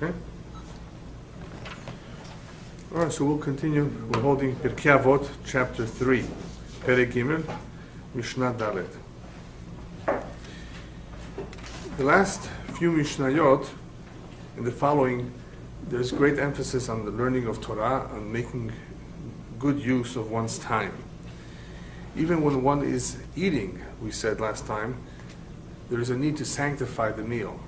Okay? All right, so we'll continue. We're holding Pirkei Avot, chapter 3, Perek Gimel, Mishnah Dalet. The last few Mishnayot, in the following, there's great emphasis on the learning of Torah, on making good use of one's time. Even when one is eating, we said last time, there is a need to sanctify the meal.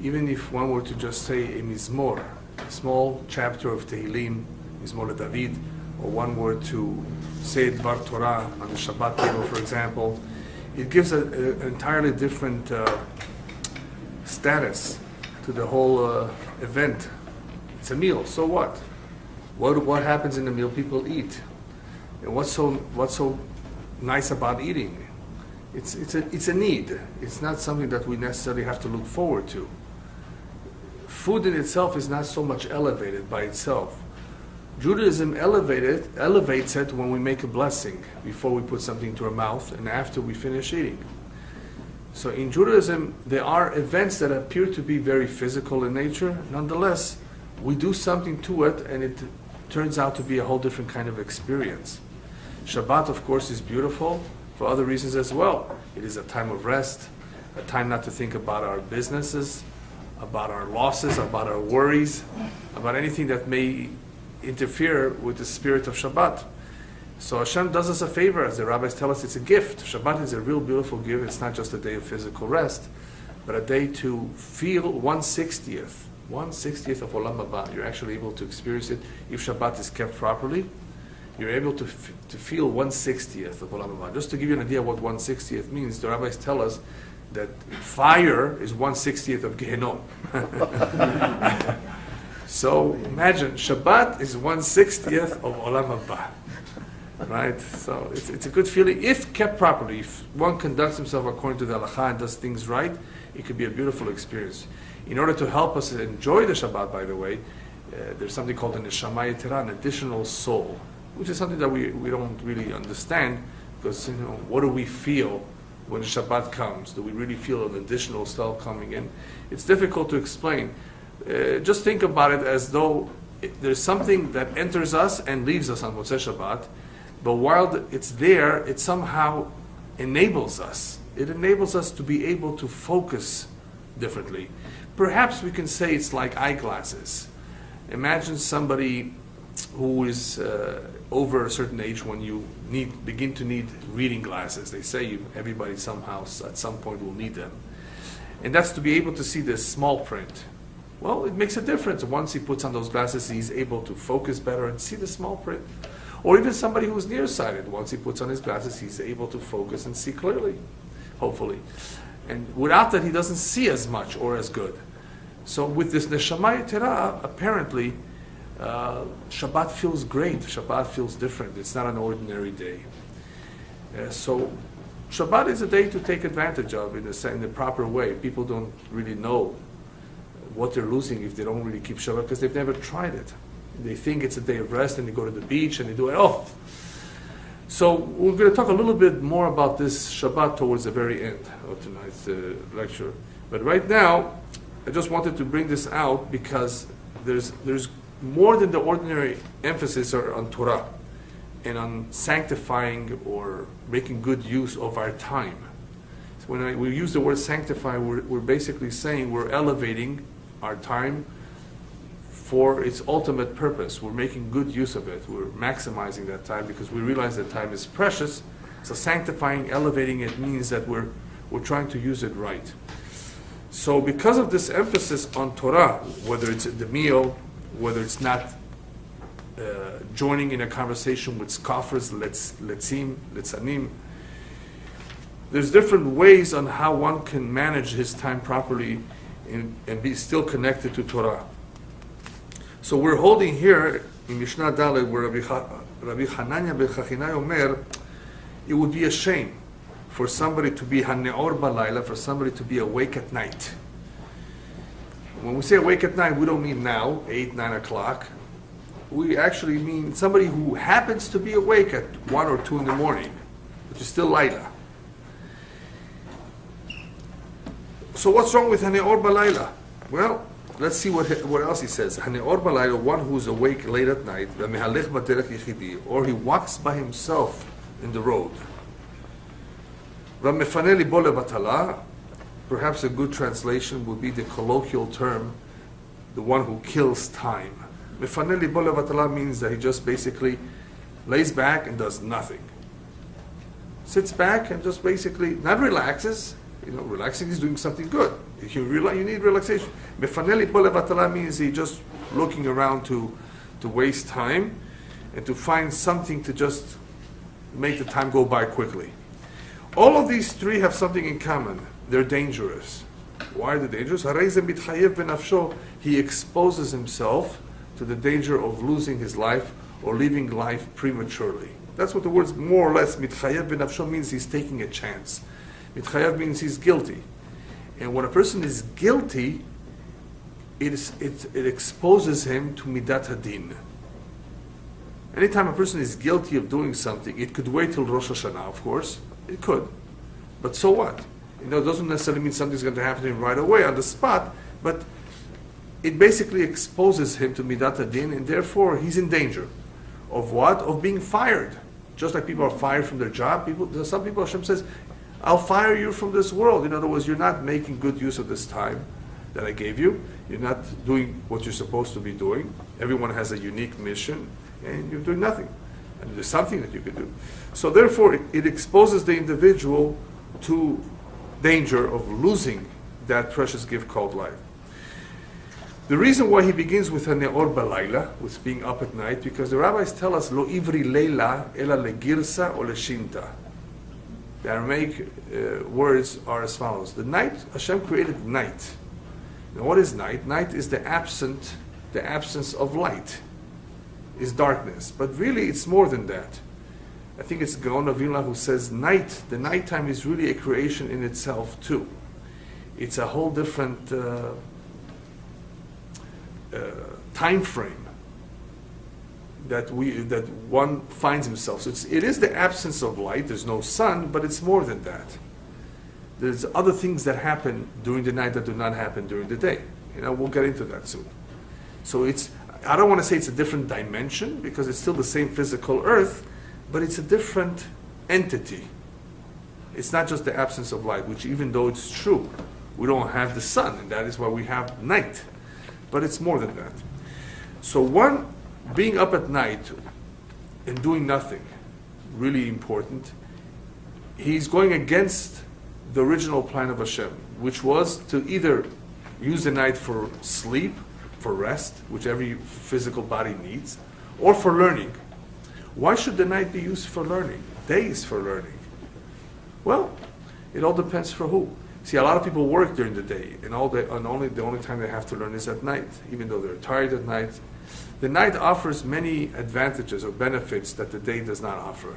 Even if one were to just say a mizmor, a small chapter of Tehillim, Mizmor David, or one were to say Dvar Torah on the Shabbat table, for example, it gives an entirely different status to the whole event. It's a meal, so what? What happens in the meal? People eat. And what's so nice about eating? It's a need. It's not something that we necessarily have to look forward to. Food in itself is not so much elevated by itself. Judaism elevates it when we make a blessing before we put something into our mouth and after we finish eating. So in Judaism, there are events that appear to be very physical in nature. Nonetheless, we do something to it and it turns out to be a whole different kind of experience. Shabbat, of course, is beautiful for other reasons as well. It is a time of rest, a time not to think about our businesses, about our losses, about our worries, about anything that may interfere with the spirit of Shabbat. So Hashem does us a favor, as the rabbis tell us, it's a gift. Shabbat is a real beautiful gift. It's not just a day of physical rest, but a day to feel 1/60th of Olam Haba. You're actually able to experience it if Shabbat is kept properly. You're able to feel 1/60th of Olam Haba. Just to give you an idea what 1/60th means, the rabbis tell us that fire is 1/60th of Gehenom. So imagine, Shabbat is 1/60th of Olam Haba. Right? So it's a good feeling if kept properly. If one conducts himself according to the halakha and does things right, it could be a beautiful experience. In order to help us enjoy the Shabbat, by the way, there's something called an neshama yetera, an additional soul, which is something that we don't really understand, because what do we feel when Shabbat comes? Do we really feel an additional soul coming in? It's difficult to explain. Just think about it as though there's something that enters us and leaves us on Motzei Shabbat, but while it's there, it somehow enables us. It enables us to be able to focus differently. Perhaps we can say it's like eyeglasses. Imagine somebody who is over a certain age when you begin to need reading glasses. They say everybody somehow at some point will need them. And that's to be able to see the small print. Well, it makes a difference. Once he puts on those glasses, he's able to focus better and see the small print. Or even somebody who's nearsighted, once he puts on his glasses, he's able to focus and see clearly, hopefully. And without that, he doesn't see as much or as good. So with this neshama yetera, apparently, Shabbat feels great. Shabbat feels different. It's not an ordinary day. So Shabbat is a day to take advantage of in the proper way. People don't really know what they're losing if they don't really keep Shabbat because they've never tried it. They think it's a day of rest and they go to the beach and they do it. Oh! So we're going to talk a little bit more about this Shabbat towards the very end of tonight's lecture. But right now, I just wanted to bring this out because there's more than the ordinary emphasis on Torah and on sanctifying or making good use of our time. So when we use the word sanctify, we're basically saying we're elevating our time for its ultimate purpose. We're making good use of it. We're maximizing that time because we realize that time is precious. So sanctifying, elevating it means that we're trying to use it right. So because of this emphasis on Torah, whether it's the meal, whether it's not joining in a conversation with scoffers, letzanim, there's different ways on how one can manage his time properly and be still connected to Torah. So we're holding here in Mishnah Dalet where Rabbi Hananya ben Chachinai Omer, it would be a shame for somebody to be haneor balayla, for somebody to be awake at night. When we say awake at night, we don't mean now, 8, 9 o'clock. We actually mean somebody who happens to be awake at 1 or 2 in the morning, which is still layla. So what's wrong with haneor balayla? Well, let's see what else he says. Haneor balayla, one who's awake late at night, or he walks by himself in the road. Perhaps a good translation would be the colloquial term, the one who kills time. Mefaneli bo levatala means that he just basically lays back and does nothing. Sits back and just basically not relaxes. Relaxing is doing something good. You need relaxation. Mefaneli bo levatala means he just looking around to waste time and to find something to just make the time go by quickly. All of these three have something in common. They're dangerous. Why are they dangerous? He exposes himself to the danger of losing his life or leaving life prematurely. That's what the words more or less mitchayev b'nafsho means. He's taking a chance. Mitchayev means he's guilty. And when a person is guilty, it exposes him to midat hadin. Anytime a person is guilty of doing something, it could wait till Rosh Hashanah, of course. It could. But so what? It doesn't necessarily mean something's going to happen to him right away on the spot, but it basically exposes him to midat hadin, and therefore he's in danger. Of what? Of being fired. Just like people are fired from their job, some people, Hashem says, I'll fire you from this world. In other words, you're not making good use of this time that I gave you. You're not doing what you're supposed to be doing. Everyone has a unique mission, and you're doing nothing. And there's something that you can do. So therefore, it exposes the individual to danger of losing that precious gift called life. The reason why he begins with a ne'or balayla, with being up at night, because the rabbis tell us, lo ivri leila ela legirsa or leshinta. The Aramaic words are as follows. The night, Hashem created night. Now what is night? Night is the absence of light, is darkness. But really it's more than that. I think it's Gaon of Vilna who says the nighttime is really a creation in itself too. It's a whole different time frame that one finds himself. So it is the absence of light. There's no sun, but it's more than that. There's other things that happen during the night that do not happen during the day. We'll get into that soon. So I don't want to say it's a different dimension because it's still the same physical earth, but it's a different entity. It's not just the absence of light, which even though it's true, we don't have the sun, and that is why we have night. But it's more than that. So one, being up at night and doing nothing, really important, he's going against the original plan of Hashem, which was to either use the night for sleep, for rest, which every physical body needs, or for learning. Why should the night be used for learning? Days for learning? Well, it all depends for who. See, a lot of people work during the day, and the only time they have to learn is at night, even though they're tired at night. The night offers many advantages or benefits that the day does not offer.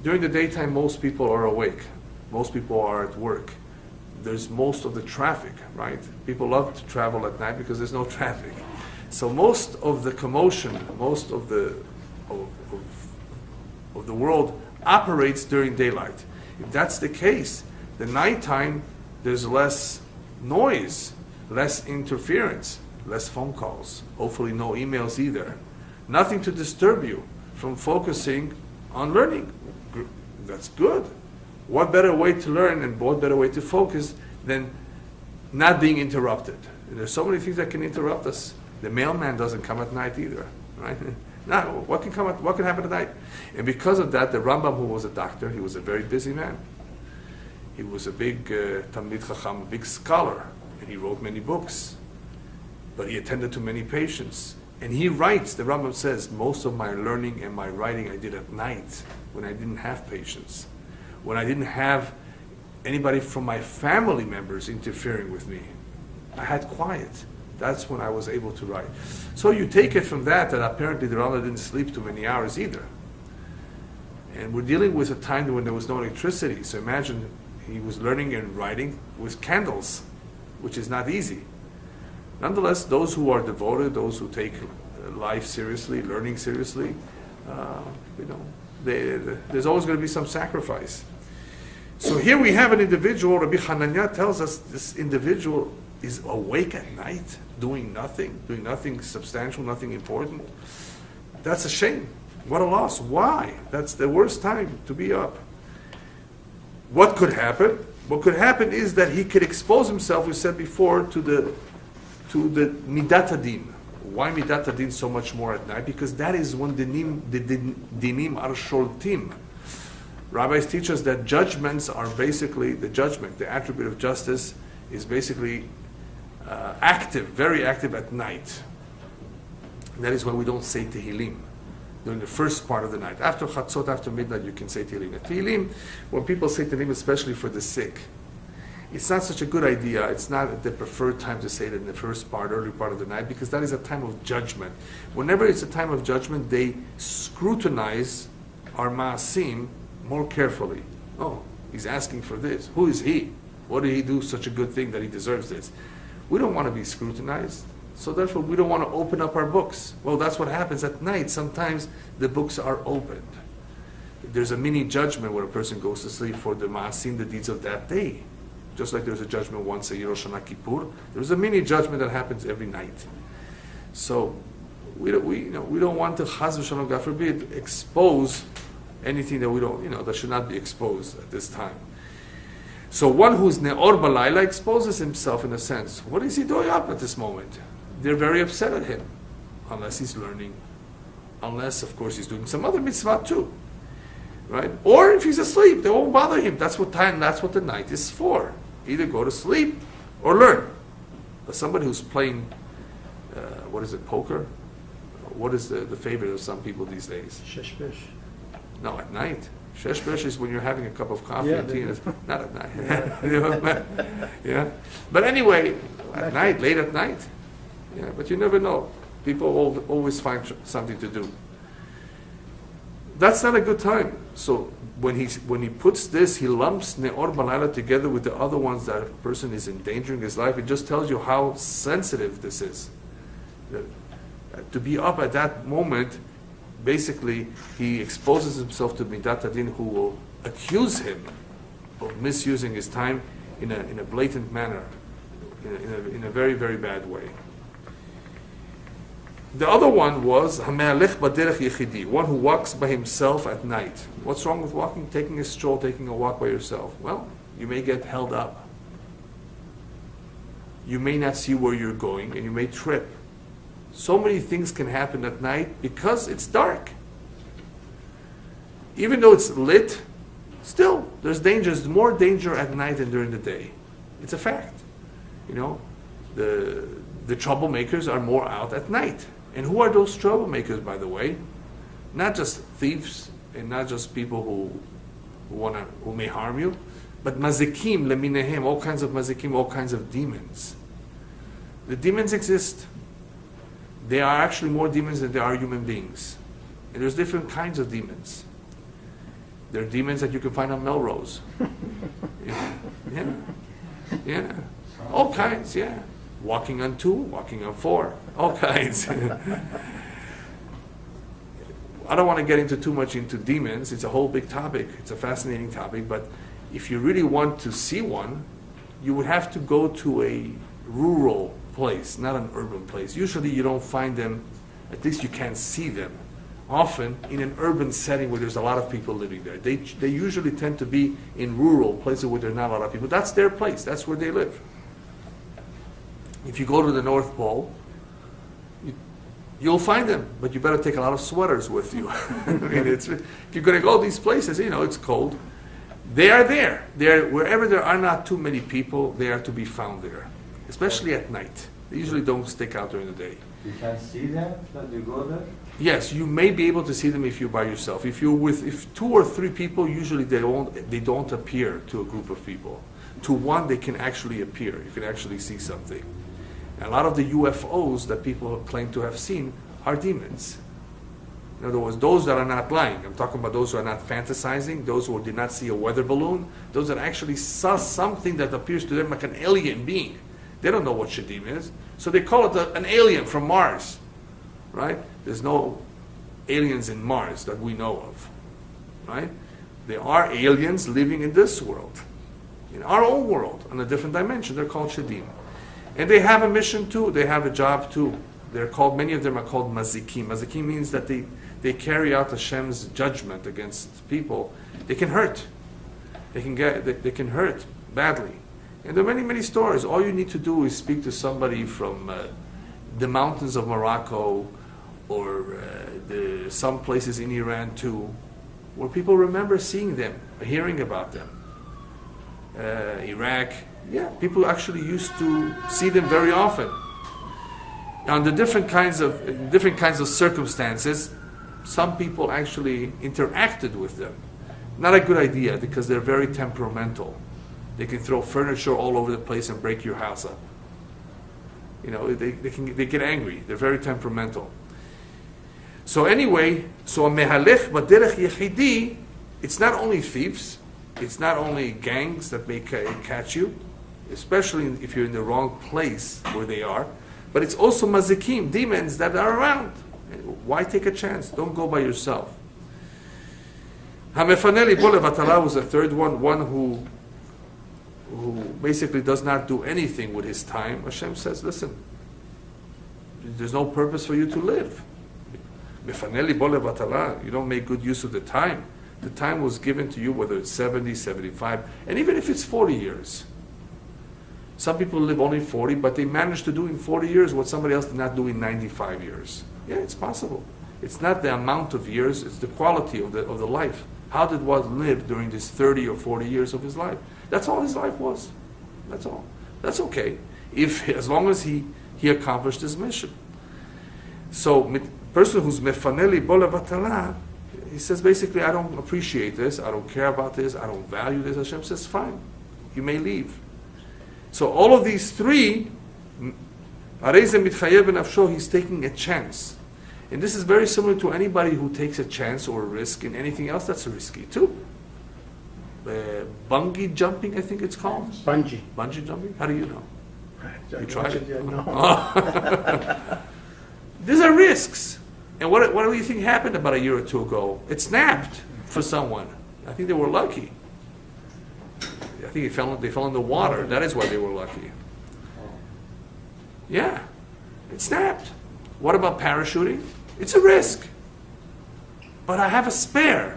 During the daytime, most people are awake. Most people are at work. There's most of the traffic, right? People love to travel at night because there's no traffic. So most of the commotion, most of the world operates during daylight. If that's the case, the nighttime, there's less noise, less interference, less phone calls, hopefully no emails either. Nothing to disturb you from focusing on learning. That's good. What better way to learn and what better way to focus than not being interrupted? There's so many things that can interrupt us. The mailman doesn't come at night either, right? Now, what can happen at night? And because of that, the Rambam, who was a doctor, he was a very busy man. He was a big Talmid Chacham, a big scholar, and he wrote many books. But he attended to many patients. And he writes, the Rambam says, most of my learning and my writing I did at night when I didn't have patients, when I didn't have anybody from my family members interfering with me. I had quiet. That's when I was able to write. So you take it from that apparently the Rambam didn't sleep too many hours either. And we're dealing with a time when there was no electricity. So imagine he was learning and writing with candles, which is not easy. Nonetheless, those who are devoted, those who take life seriously, learning seriously, there's always going to be some sacrifice. So here we have an individual. Rabbi Hananya tells us this individual is awake at night, doing nothing substantial, nothing important. That's a shame. What a loss. Why? That's the worst time to be up. What could happen? What could happen is that he could expose himself, we said before, to the midat hadin. Why midat hadin so much more at night? Because that is when the dinim are sholtim. Rabbis teach us that judgments are basically, the judgment, the attribute of justice, is basically active, very active at night. And that is why we don't say Tehillim during the first part of the night. After Chatzot, after midnight, you can say Tehillim. Tehillim, when people say Tehillim, especially for the sick, it's not such a good idea. It's not the preferred time to say it in the first part, early part of the night, because that is a time of judgment. Whenever it's a time of judgment, they scrutinize our ma'asim more carefully. Oh, he's asking for this. Who is he? What did he do such a good thing that he deserves this? We don't want to be scrutinized, so therefore we don't want to open up our books. Well, that's what happens at night. Sometimes the books are opened. There's a mini judgment when a person goes to sleep for the ma'asim, the deeds of that day. Just like there's a judgment once a Rosh Hashanah Kippur, there's a mini judgment that happens every night. So we don't want to, Chaz v'Shalom, God forbid, expose anything that we don't, that should not be exposed at this time. So one who's Ne'or Balayla exposes himself in a sense. What is he doing up at this moment? They're very upset at him, unless he's learning, unless, of course, he's doing some other mitzvah too, right? Or if he's asleep, they won't bother him. That's what the night is for. Either go to sleep or learn. But somebody who's playing, poker? What is the favorite of some people these days? Sheshbesh. No, at night. Sheshbesh is when you're having a cup of coffee and tea. Not at night. Yeah. But anyway, at night, late at night. Yeah, but you never know. People always find something to do. That's not a good time. So when he puts this, he lumps Ne'or Balayla together with the other ones that a person is endangering his life. It just tells you how sensitive this is. To be up at that moment, basically, he exposes himself to Midat Hadin, who will accuse him of misusing his time in a blatant manner, in a very, very bad way. The other one was Hame'alech Baderech Yechidi, one who walks by himself at night. What's wrong with walking? Taking a stroll, taking a walk by yourself. Well, you may get held up. You may not see where you're going, and you may trip. So many things can happen at night because it's dark. Even though it's lit, still, there's danger. There's more danger at night than during the day. It's a fact. The troublemakers are more out at night. And who are those troublemakers, by the way? Not just thieves and not just people who may harm you, but mazikim leminehem, all kinds of mazikim, all kinds of demons. The demons exist. There are actually more demons than there are human beings. And there's different kinds of demons. There are demons that you can find on Melrose. Yeah. All kinds, yeah. Walking on 2, walking on 4, all kinds. I don't want to get into too much into demons. It's a whole big topic. It's a fascinating topic. But if you really want to see one, you would have to go to a rural place, not an urban place. Usually you don't find them, at least you can't see them, often in an urban setting where there's a lot of people living there. They usually tend to be in rural places where there's not a lot of people. That's their place. That's where they live. If you go to the North Pole, you'll find them, but you better take a lot of sweaters with you. I mean, if you're going to go these places, it's cold. They are there. Wherever there are not too many people, they are to be found there, especially at night. They usually don't stick out during the day. You can see them when you go there? Yes, you may be able to see them if you're by yourself. If 2 or 3 people, usually they don't appear to a group of people. To one, they can actually appear. You can actually see something. And a lot of the UFOs that people claim to have seen are demons. In other words, those that are not lying. I'm talking about those who are not fantasizing, those who did not see a weather balloon, those that actually saw something that appears to them like an alien being. They don't know what Shadim is, so they call it an alien from Mars, right? There's no aliens in Mars that we know of, right? There are aliens living in this world, in our own world, on a different dimension. They're called Shadim. And they have a mission too. They have a job too. They're called, many of them are called mazikim. Mazikim means that they carry out Hashem's judgment against people. They can hurt. They can hurt badly. And there are many, many stories. All you need to do is speak to somebody from the mountains of Morocco or some places in Iran too, where people remember seeing them, hearing about them. Iraq, yeah, people actually used to see them very often. Under different kinds of circumstances, some people actually interacted with them. Not a good idea because they're very temperamental. They can throw furniture all over the place and break your house up. You know, they get angry. They're very temperamental. So anyway, so a mehalech baderech yechidi, it's not only thieves, it's not only gangs that may catch you, especially if you're in the wrong place where they are, but it's also mazikim, demons that are around. Why take a chance? Don't go by yourself. Hamefaneli bo levatala was the third one who basically does not do anything with his time. Hashem says, listen, there's no purpose for you to live. Mefaneli bo levatala, you don't make good use of the time. The time was given to you, whether it's 70, 75, and even if it's 40 years. Some people live only 40, but they manage to do in 40 years what somebody else did not do in 95 years. Yeah, it's possible. It's not the amount of years, it's the quality of the life. How did one live during this 30 or 40 years of his life? That's all his life was. That's all. That's okay, as long as he accomplished his mission. So, person who's mefaneli bo levatala, he says basically, I don't appreciate this, I don't care about this, I don't value this. Hashem says, fine, you may leave. So all of these three, he's taking a chance. And this is very similar to anybody who takes a chance or a risk in anything else that's risky too. Bungee jumping, I think it's called. Bungee jumping? How do you know? You tried it? No. These are risks. And what do you think happened about a year or two ago? It snapped for someone. I think they were lucky. I think they fell in the water. That is why they were lucky. Yeah, it snapped. What about parachuting? It's a risk. But I have a spare.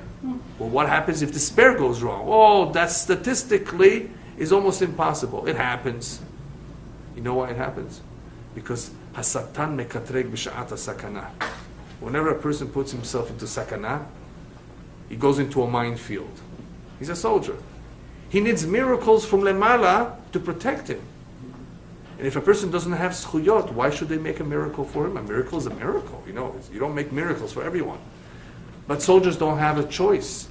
Well, what happens if the spare goes wrong? Oh, that statistically is almost impossible. It happens. You know why it happens? Because hasatan mekatreg b'sha'at sakana. Whenever a person puts himself into sakana, he goes into a minefield. He's a soldier. He needs miracles from lemala to protect him. And if a person doesn't have schuyot, why should they make a miracle for him? A miracle is a miracle. You know, you don't make miracles for everyone. But soldiers don't have a choice.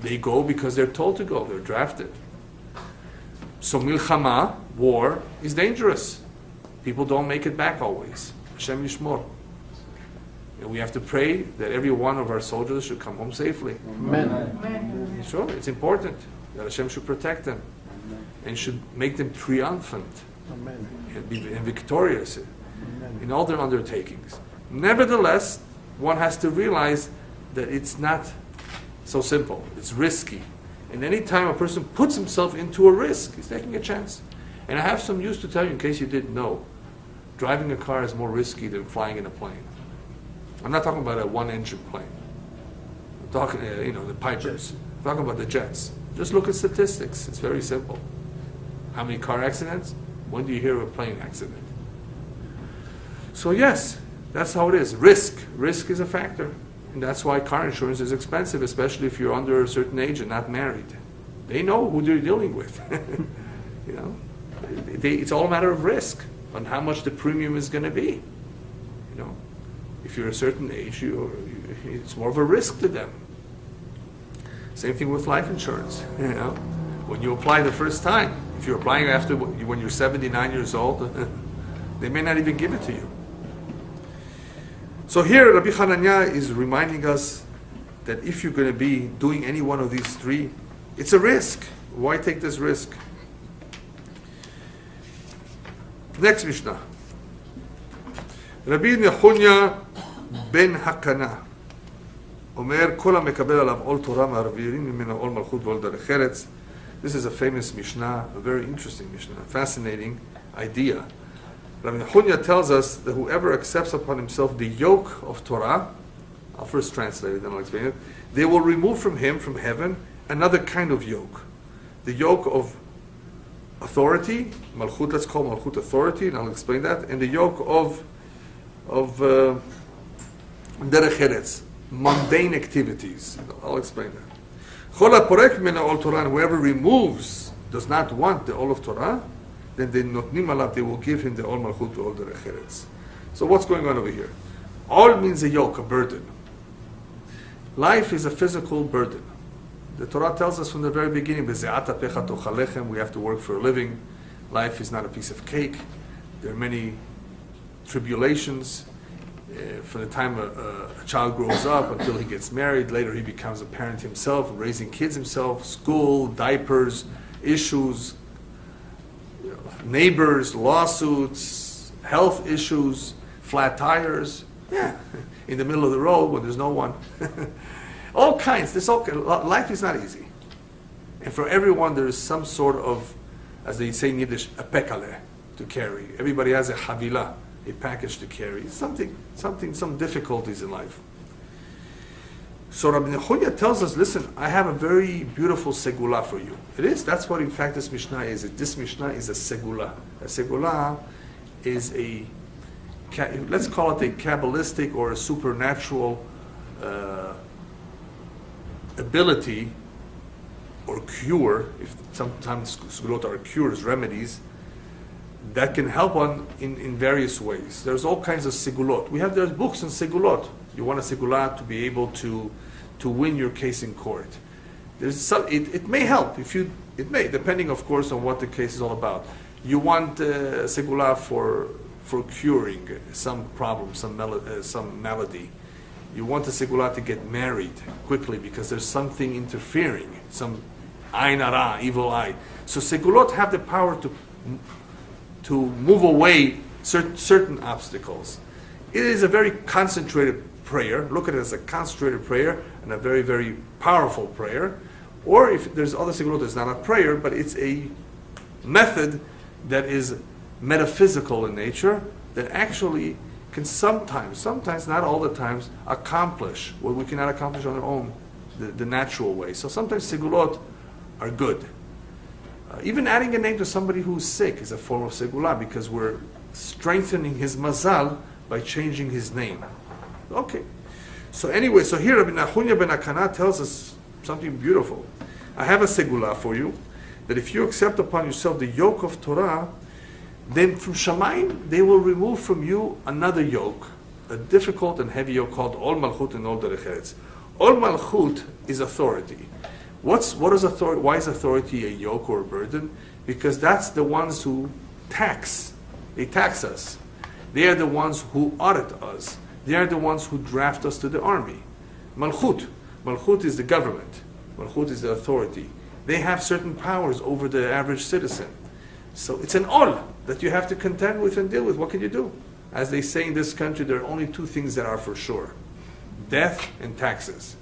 They go because they're told to go. They're drafted. So milchama, war, is dangerous. People don't make it back always. Hashem yishmor. And we have to pray that every one of our soldiers should come home safely. Amen. Sure, it's important that Hashem should protect them and should make them triumphant and victorious in all their undertakings. Nevertheless, one has to realize that it's not so simple. It's risky. And any time a person puts himself into a risk, he's taking a chance. And I have some news to tell you in case you didn't know. Driving a car is more risky than flying in a plane. I'm not talking about a one-engine plane. I'm talking, the Pipers. I'm talking about the jets. Just look at statistics. It's very simple. How many car accidents? When do you hear of a plane accident? So yes, that's how it is. Risk. Risk is a factor. And that's why car insurance is expensive, especially if you're under a certain age and not married. They know who they're dealing with. It's all a matter of risk on how much the premium is going to be. If you're a certain age, it's more of a risk to them. Same thing with life insurance. When you apply the first time, if you're applying after when you're 79 years old, they may not even give it to you. So here, Rabbi Hananya is reminding us that if you're going to be doing any one of these three, it's a risk. Why take this risk? Next Mishnah. Rabbi Nechunya ben Hakana אומר כל המקבל עליו עול תורה מערבים ממנו עול מלכות ועול דרך ארץ This is a famous Mishnah, a very interesting Mishnah, a fascinating idea. Rabbi Nehunya tells us that whoever accepts upon himself the yoke of Torah, I'll first translate it, then I'll explain it, they will remove from him, from heaven, another kind of yoke. The yoke of authority, Malchut, let's call Malchut authority, and I'll explain that, and the yoke of Derech Eretz, mundane activities. I'll explain that. Chol haporek min ha'ol Torah, and whoever removes, does not want the Ol of Torah, then they notnim alav, they will give him the Ol Malchut to Ol Derech Eretz. So what's going on over here? Ol means a yoke, a burden. Life is a physical burden. The Torah tells us from the very beginning, "Beze'at apecha tochal lechem," we have to work for a living. Life is not a piece of cake. There are many tribulations. From the time a child grows up until he gets married, later he becomes a parent himself, raising kids himself, school, diapers, issues, neighbors, lawsuits, health issues, flat tires, in the middle of the road when there's no one. All kinds. Life is not easy. And for everyone there is some sort of, as they say in Yiddish, a pekale to carry. Everybody has a havila, a package to carry. Some difficulties in life. So Rabbi Nehunya tells us, listen, I have a very beautiful segula for you. It is. That's what in fact this Mishnah is. This Mishnah is a segula. A segula is let's call it a Kabbalistic or a supernatural ability or cure, if sometimes segulot are cures, remedies, that can help in various ways. There's all kinds of segulot. There's books on segulot. You want a segulah to be able to win your case in court. It may help, it may, depending of course on what the case is all about. You want a segulah for curing some problem, some malady. You want a segulah to get married quickly because there's something interfering, some ayn hara, evil eye. So segulot have the power to move away certain obstacles. It is a very concentrated prayer. Look at it as a concentrated prayer and a very, very powerful prayer. Or if there's other segulot, it's not a prayer, but it's a method that is metaphysical in nature that actually can sometimes, not all the times, accomplish what we cannot accomplish on our own, the natural way. So sometimes segulot are good. Even adding a name to somebody who's sick is a form of segulah because we're strengthening his mazal by changing his name. Okay. So anyway, here Rabbi Nehunya ben Akana tells us something beautiful. I have a segulah for you, that if you accept upon yourself the yoke of Torah, then from Shamayim they will remove from you another yoke, a difficult and heavy yoke called Ol Malchut and Ol Derech Eretz. Ol Malchut is authority. What is authority? Why is authority a yoke or a burden? Because that's the ones who tax. They tax us. They are the ones who audit us. They are the ones who draft us to the army. Malchut. Malchut is the government. Malchut is the authority. They have certain powers over the average citizen. So it's an ol that you have to contend with and deal with. What can you do? As they say in this country, there are only two things that are for sure: death and taxes.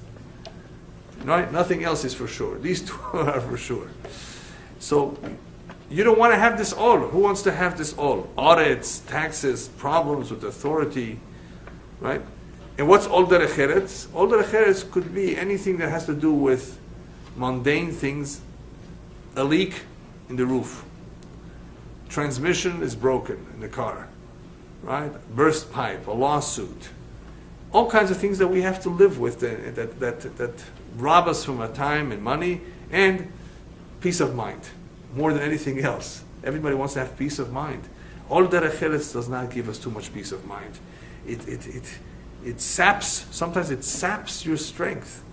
Right? Nothing else is for sure. These two are for sure. So you don't want to have this all. Who wants to have this all? Audits, taxes, problems with authority, right? And what's Ol Derech Eretz? Ol Derech Eretz could be anything that has to do with mundane things. A leak in the roof. Transmission is broken in the car, right? Burst pipe, a lawsuit. All kinds of things that we have to live with that rob us from our time and money and peace of mind more than anything else. Everybody wants to have peace of mind. Ol Derech Eretz does not give us too much peace of mind. It saps your strength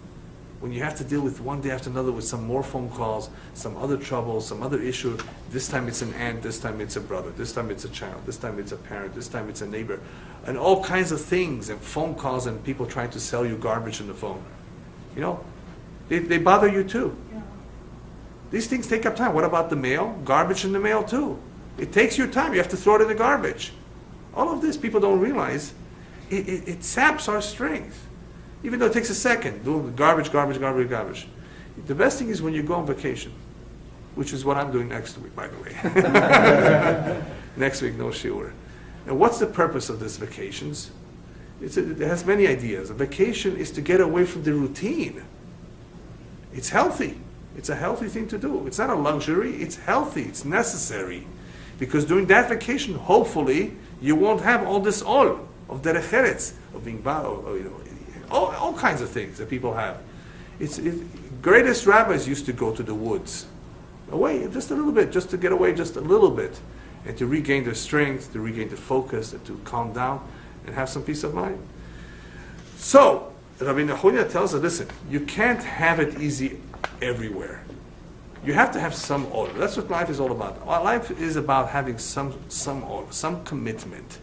when you have to deal with one day after another with some more phone calls, some other trouble, some other issue. This time it's an aunt, this time it's a brother, this time it's a child, this time it's a parent, this time it's a neighbor, and all kinds of things, and phone calls and people trying to sell you garbage on the phone. You know, they bother you too. Yeah. These things take up time. What about the mail? Garbage in the mail too. It takes your time. You have to throw it in the garbage. All of this people don't realize. It saps our strength. Even though it takes a second, doing garbage. The best thing is when you go on vacation. which is what I'm doing next week, by the way. Next week, no shiur. And what's the purpose of this vacations? It has many ideas. A vacation is to get away from the routine. It's healthy. It's a healthy thing to do. It's not a luxury. It's healthy. It's necessary. Because during that vacation, hopefully, you won't have all this all of derech eretz, of being all kinds of things that people have. Greatest rabbis used to go to the woods, away just a little bit, just to get away just a little bit, and to regain their strength, to regain their focus, and to calm down, and have some peace of mind. So, Rabbi Nahunya tells us, listen, you can't have it easy everywhere. You have to have some order. That's what life is all about. Our life is about having some order, some commitment.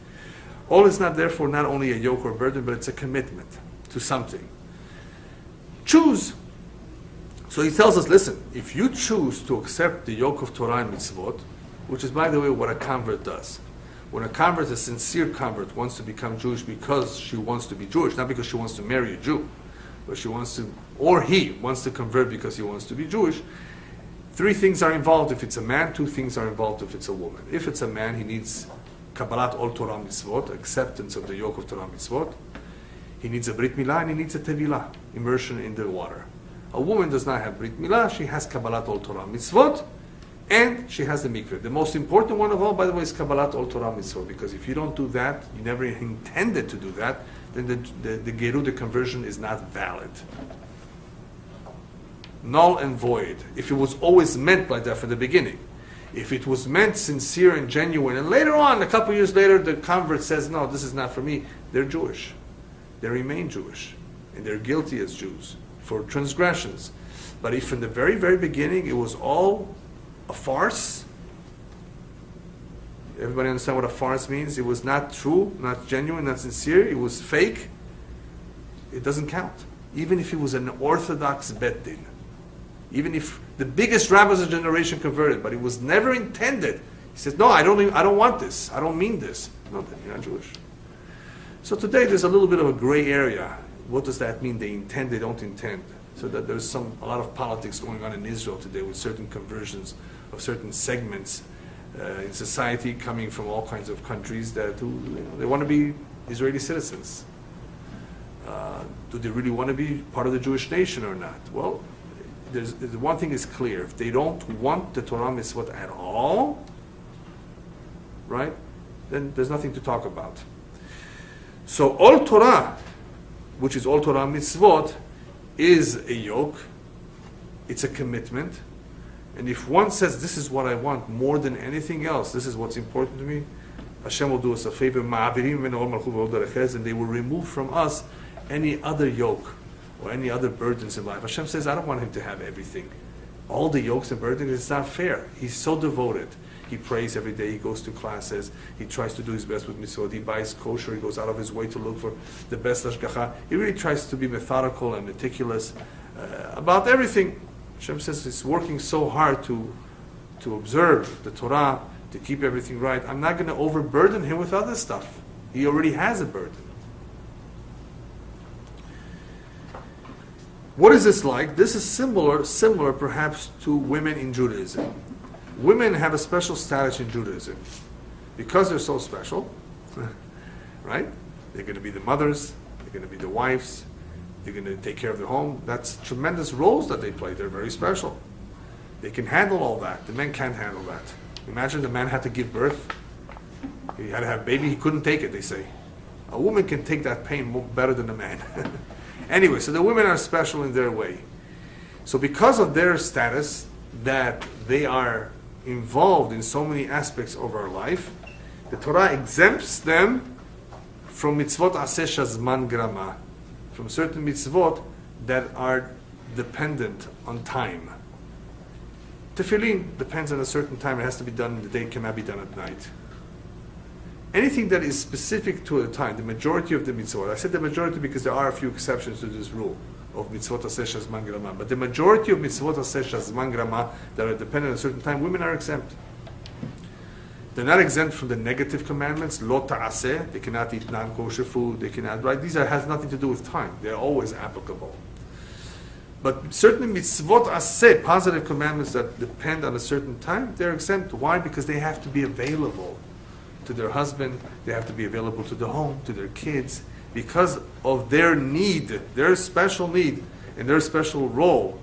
All is not therefore not only a yoke or burden, but it's a commitment to something. Choose. So he tells us, listen, if you choose to accept the yoke of Torah and mitzvot, which is, by the way, what a convert does. When a convert, a sincere convert, wants to become Jewish because she wants to be Jewish, not because she wants to marry a Jew, but she wants to, or he wants to convert because he wants to be Jewish, 3 things are involved if it's a man, 2 things are involved if it's a woman. If it's a man, he needs Kabbalat all Torah mitzvot, acceptance of the yoke of Torah mitzvot. He needs a Brit Milah and he needs a Tevilah, immersion in the water. A woman does not have Brit Milah, she has Kabbalat all Torah mitzvot, and she has the mikveh. The most important one of all, by the way, is Kabbalat all Torah mitzvot, because if you don't do that, you never intended to do that, then the Gerut, the conversion, is not valid. Null and void. If it was always meant like that from the beginning. If it was meant sincere and genuine, and later on, a couple years later, the convert says, no, this is not for me, they're Jewish. They remain Jewish. And they're guilty as Jews for transgressions. But if from the very, very beginning it was all a farce, everybody understand what a farce means? It was not true, not genuine, not sincere, it was fake, it doesn't count. Even if it was an Orthodox Bet Din. Even if the biggest rabbis of the generation converted, but it was never intended. He says, no, I don't want this. I don't mean this. No, then you're not Jewish. So today there's a little bit of a gray area. What does that mean? They intend, they don't intend. So that there's a lot of politics going on in Israel today with certain conversions of certain segments in society coming from all kinds of countries they want to be Israeli citizens. Do they really want to be part of the Jewish nation or not? Well, the one thing is clear. If they don't want the Torah mitzvot at all, right, then there's nothing to talk about. So all Torah, which is all Torah mitzvot, is a yoke. It's a commitment. And if one says, this is what I want more than anything else, this is what's important to me, Hashem will do us a favor, and they will remove from us any other yoke or any other burdens in life. Hashem says, I don't want him to have everything. All the yokes and burdens, it's not fair. He's so devoted. He prays every day, he goes to classes, he tries to do his best with mitzvot, he buys kosher, he goes out of his way to look for the best hashgacha. He really tries to be methodical and meticulous about everything. Hashem says he's working so hard to observe the Torah, to keep everything right. I'm not going to overburden him with other stuff. He already has a burden. What is this like? This is similar perhaps to women in Judaism. Women have a special status in Judaism. Because they're so special, right? They're going to be the mothers, they're going to be the wives, they're going to take care of the home. That's tremendous roles that they play. They're very special. They can handle all that. The men can't handle that. Imagine the man had to give birth. He had to have a baby. He couldn't take it, they say. A woman can take that pain better than a man. Anyway, so the women are special in their way. So because of their status, that they are involved in so many aspects of our life, the Torah exempts them from mitzvot aseh shazman grama, from certain mitzvot that are dependent on time. Tefillin depends on a certain time. It has to be done in the day, it cannot be done at night. Anything that is specific to a time, the majority of the mitzvot, I said the majority because there are a few exceptions to this rule of mitzvot aseh shazman grama, but the majority of mitzvot aseh shazman grama that are dependent on a certain time, women are exempt. They're not exempt from the negative commandments, lo ta'aseh, they cannot eat non-kosher food, they cannot, right? These has nothing to do with time. They're always applicable. But certainly mitzvot aseh, positive commandments that depend on a certain time, they're exempt. Why? Because they have to be available to their husband, they have to be available to the home, to their kids, because of their need, their special need, and their special role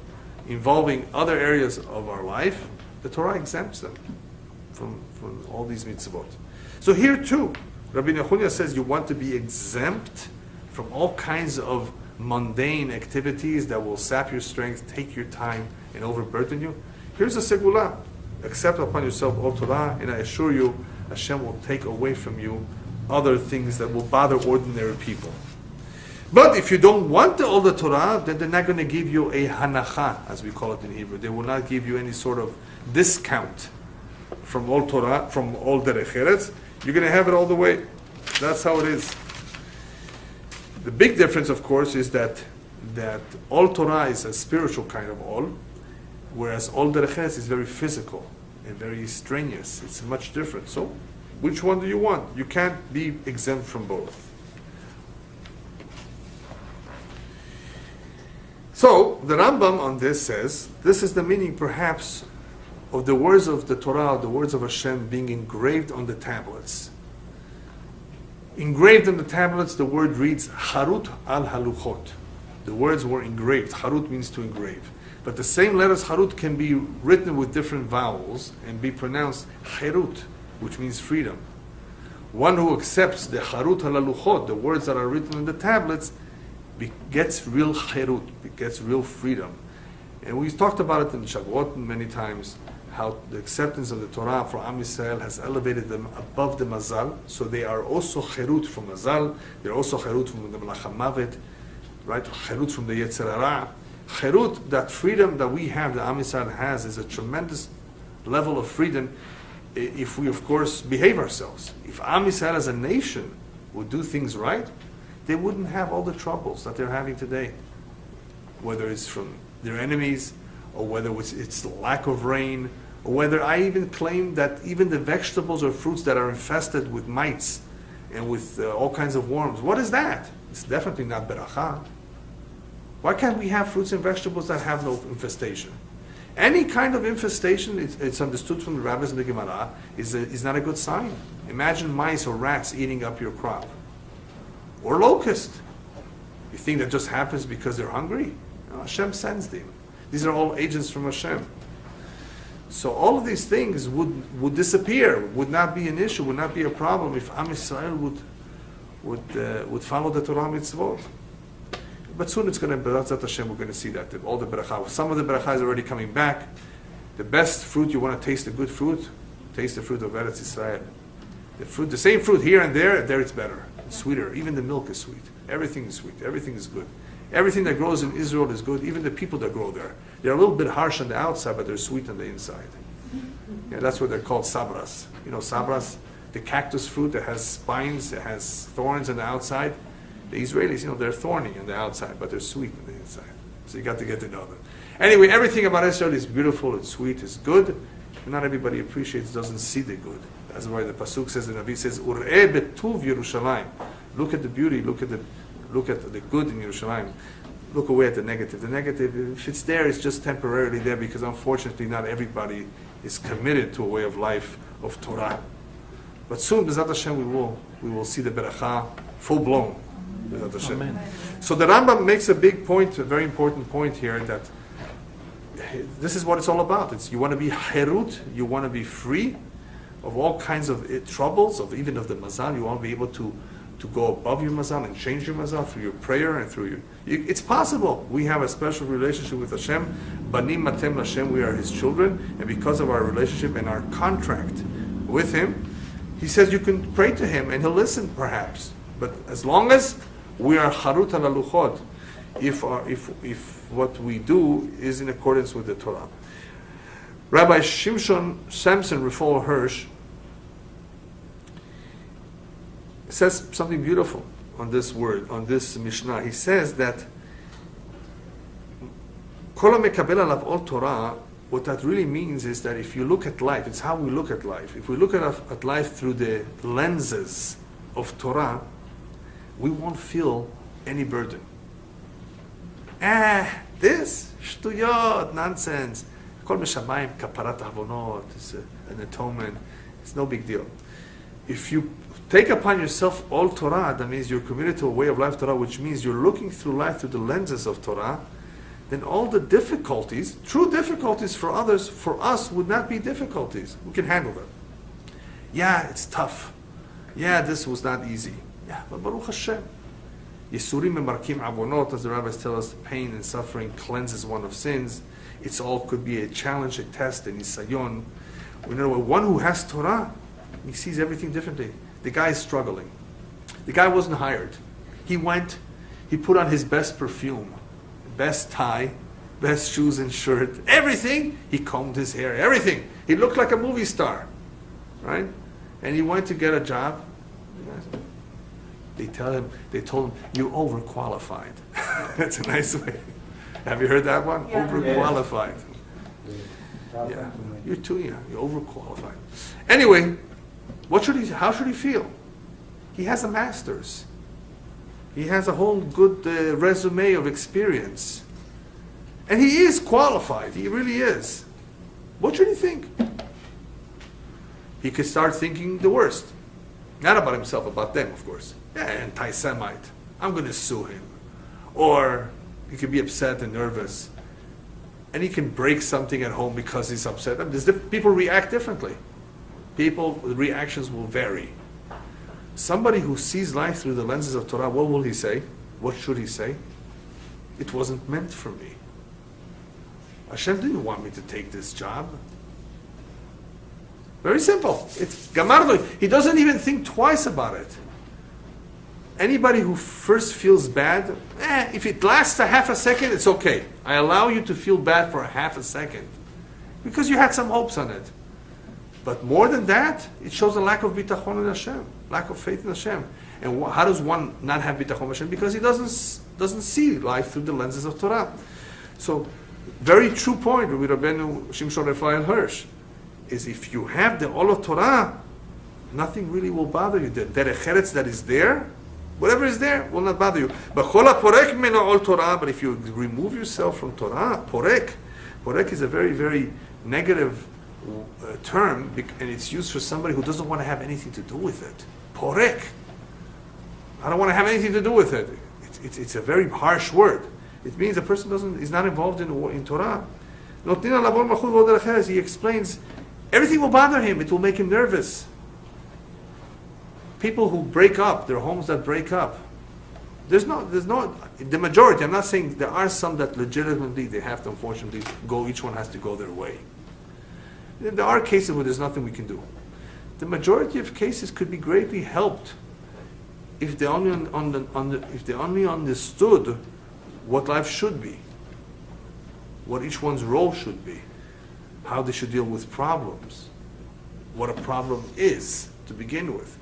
involving other areas of our life. The Torah exempts them from all these mitzvot. So here too, Rabbi Nechunya says you want to be exempt from all kinds of mundane activities that will sap your strength, take your time, and overburden you. Here's a segula. Accept upon yourself all Torah, and I assure you, Hashem will take away from you other things that will bother ordinary people. But if you don't want all the Torah, then they're not going to give you a hanacha, as we call it in Hebrew. They will not give you any sort of discount from all Torah, from all derech eretz. You're going to have it all the way. That's how it is. The big difference, of course, is that all Torah is a spiritual kind of all, whereas all derech eretz is very physical and very strenuous. It's much different. So, which one do you want? You can't be exempt from both. So, the Rambam on this says, this is the meaning perhaps of the words of the Torah, the words of Hashem being engraved on the tablets. Engraved on the tablets, the word reads Harut al Haluchot. The words were engraved. Harut means to engrave. But the same letters Harut can be written with different vowels and be pronounced Herut, which means freedom. One who accepts the Harut al Haluchot, the words that are written on the tablets, gets real Herut, gets real freedom. And we talked about it in Shavuot many times, how the acceptance of the Torah for Am Yisrael has elevated them above the Mazal, so they are also Herut from Mazal, they're also Herut from the Melach HaMavet, right? Herut from the Yetzer Hara. Herut, that freedom that we have, that Am Yisrael has, is a tremendous level of freedom if we, of course, behave ourselves. If Am Yisrael as a nation would do things right, they wouldn't have all the troubles that they're having today, whether it's from their enemies, or whether it's the lack of rain, or whether I even claim that even the vegetables or fruits that are infested with mites and with all kinds of worms, what is that? It's definitely not beracha. Why can't we have fruits and vegetables that have no infestation? Any kind of infestation, it's understood from the rabbis in the Gemara, is not a good sign. Imagine mice or rats eating up your crop. Or locust. You think that just happens because they're hungry? No, Hashem sends them. These are all agents from Hashem. So all of these things would disappear, would not be an issue, would not be a problem if Am Yisrael would follow the Torah mitzvot. But soon it's going to, B'ezrat Hashem, we're going to see that. All the beracha. Some of the beracha is already coming back. The best fruit, you want to taste the good fruit, taste the fruit of Eretz Yisrael. The same fruit here and there it's better. It's sweeter. Even the milk is sweet. Everything is sweet. Everything is good. Everything that grows in Israel is good. Even the people that grow there. They're a little bit harsh on the outside, but they're sweet on the inside. Yeah, that's what they're called sabras. You know sabras? The cactus fruit that has spines, it has thorns on the outside. The Israelis, they're thorny on the outside, but they're sweet on the inside. So you got to get to know them. Anyway, everything about Israel is beautiful, it's sweet, it's good. Not everybody appreciates, doesn't see the good. That's why the pasuk says, the Navi says, "Ur'eh betuv Yerushalayim." Look at the beauty. Look at the good in Yerushalayim. Look away at the negative. The negative, if it's there, it's just temporarily there because unfortunately not everybody is committed to a way of life of Torah. But soon, B'ezrat Hashem, we will see the beracha full blown. B'ezrat Hashem. Amen. So the Rambam makes a big point, a very important point here, that this is what it's all about. You want to be herut, you want to be free of all kinds of troubles, even of the mazal. You want to be able to go above your mazal and change your mazal through your prayer and through it's possible. We have a special relationship with Hashem. Banim matem Hashem, we are His children, and because of our relationship and our contract with Him, He says you can pray to Him and He'll listen perhaps. But as long as we are harut al haluchot, if what we do is in accordance with the Torah. Rabbi Shimshon Samson Raphael Hirsch says something beautiful on this word, on this Mishnah. He says that Kol HaMekabel Alav Ol Torah, what that really means is that if you look at life, it's how we look at life. If we look at life through the lenses of Torah, we won't feel any burden. This, shtuyot, nonsense. Kol meshamayim kaparat avonot, it's an atonement. It's no big deal. If you take upon yourself all Torah, that means you're committed to a way of life Torah, which means you're looking through life through the lenses of Torah, then all the difficulties, true difficulties for others, for us would not be difficulties. We can handle them. Yeah, it's tough. Yeah, this was not easy. Yeah, but Baruch Hashem. Yisurim memarkim avonot, as the rabbis tell us, pain and suffering cleanses one of sins. It's all could be a challenge, a test, a nisayon. We know one who has Torah, he sees everything differently. The guy is struggling. The guy wasn't hired. He went, he put on his best perfume, best tie, best shoes and shirt, everything. He combed his hair, everything. He looked like a movie star, right? And he went to get a job. They told him, you're overqualified. That's a nice way. Have you heard that one? Yeah. Overqualified. Yeah, you're too young. You're overqualified. Anyway, how should he feel? He has a master's. He has a whole good resume of experience. And he is qualified. He really is. What should he think? He could start thinking the worst. Not about himself, about them, of course. Yeah, anti-Semite. I'm going to sue him. Or he could be upset and nervous. And he can break something at home because he's upset. I mean, people react differently. People's reactions will vary. Somebody who sees life through the lenses of Torah, what will he say? What should he say? It wasn't meant for me. Hashem didn't want me to take this job. Very simple. It's gamardo. He doesn't even think twice about it. Anybody who first feels bad, if it lasts a half a second, it's okay. I allow you to feel bad for a half a second because you had some hopes on it. But more than that, it shows a lack of bitachon in Hashem, lack of faith in Hashem. And how does one not have bitachon in Hashem? Because he doesn't see life through the lenses of Torah. So, very true point with Rabbeinu Shimshon Raphael Hirsch is if you have the all of Torah, nothing really will bother you. The derech eretz that is there, whatever is there, will not bother you. But if you remove yourself from Torah, porek is a very, very negative term, and it's used for somebody who doesn't want to have anything to do with it. Porek. I don't want to have anything to do with it. It's a very harsh word. It means a person is not involved in Torah. He explains, everything will bother him. It will make him nervous. People who break up, their homes that break up. There's no, the majority, I'm not saying there are some that legitimately they have to unfortunately go, each one has to go their way. There are cases where there's nothing we can do. The majority of cases could be greatly helped if they only if they only understood what life should be, what each one's role should be, how they should deal with problems, what a problem is to begin with.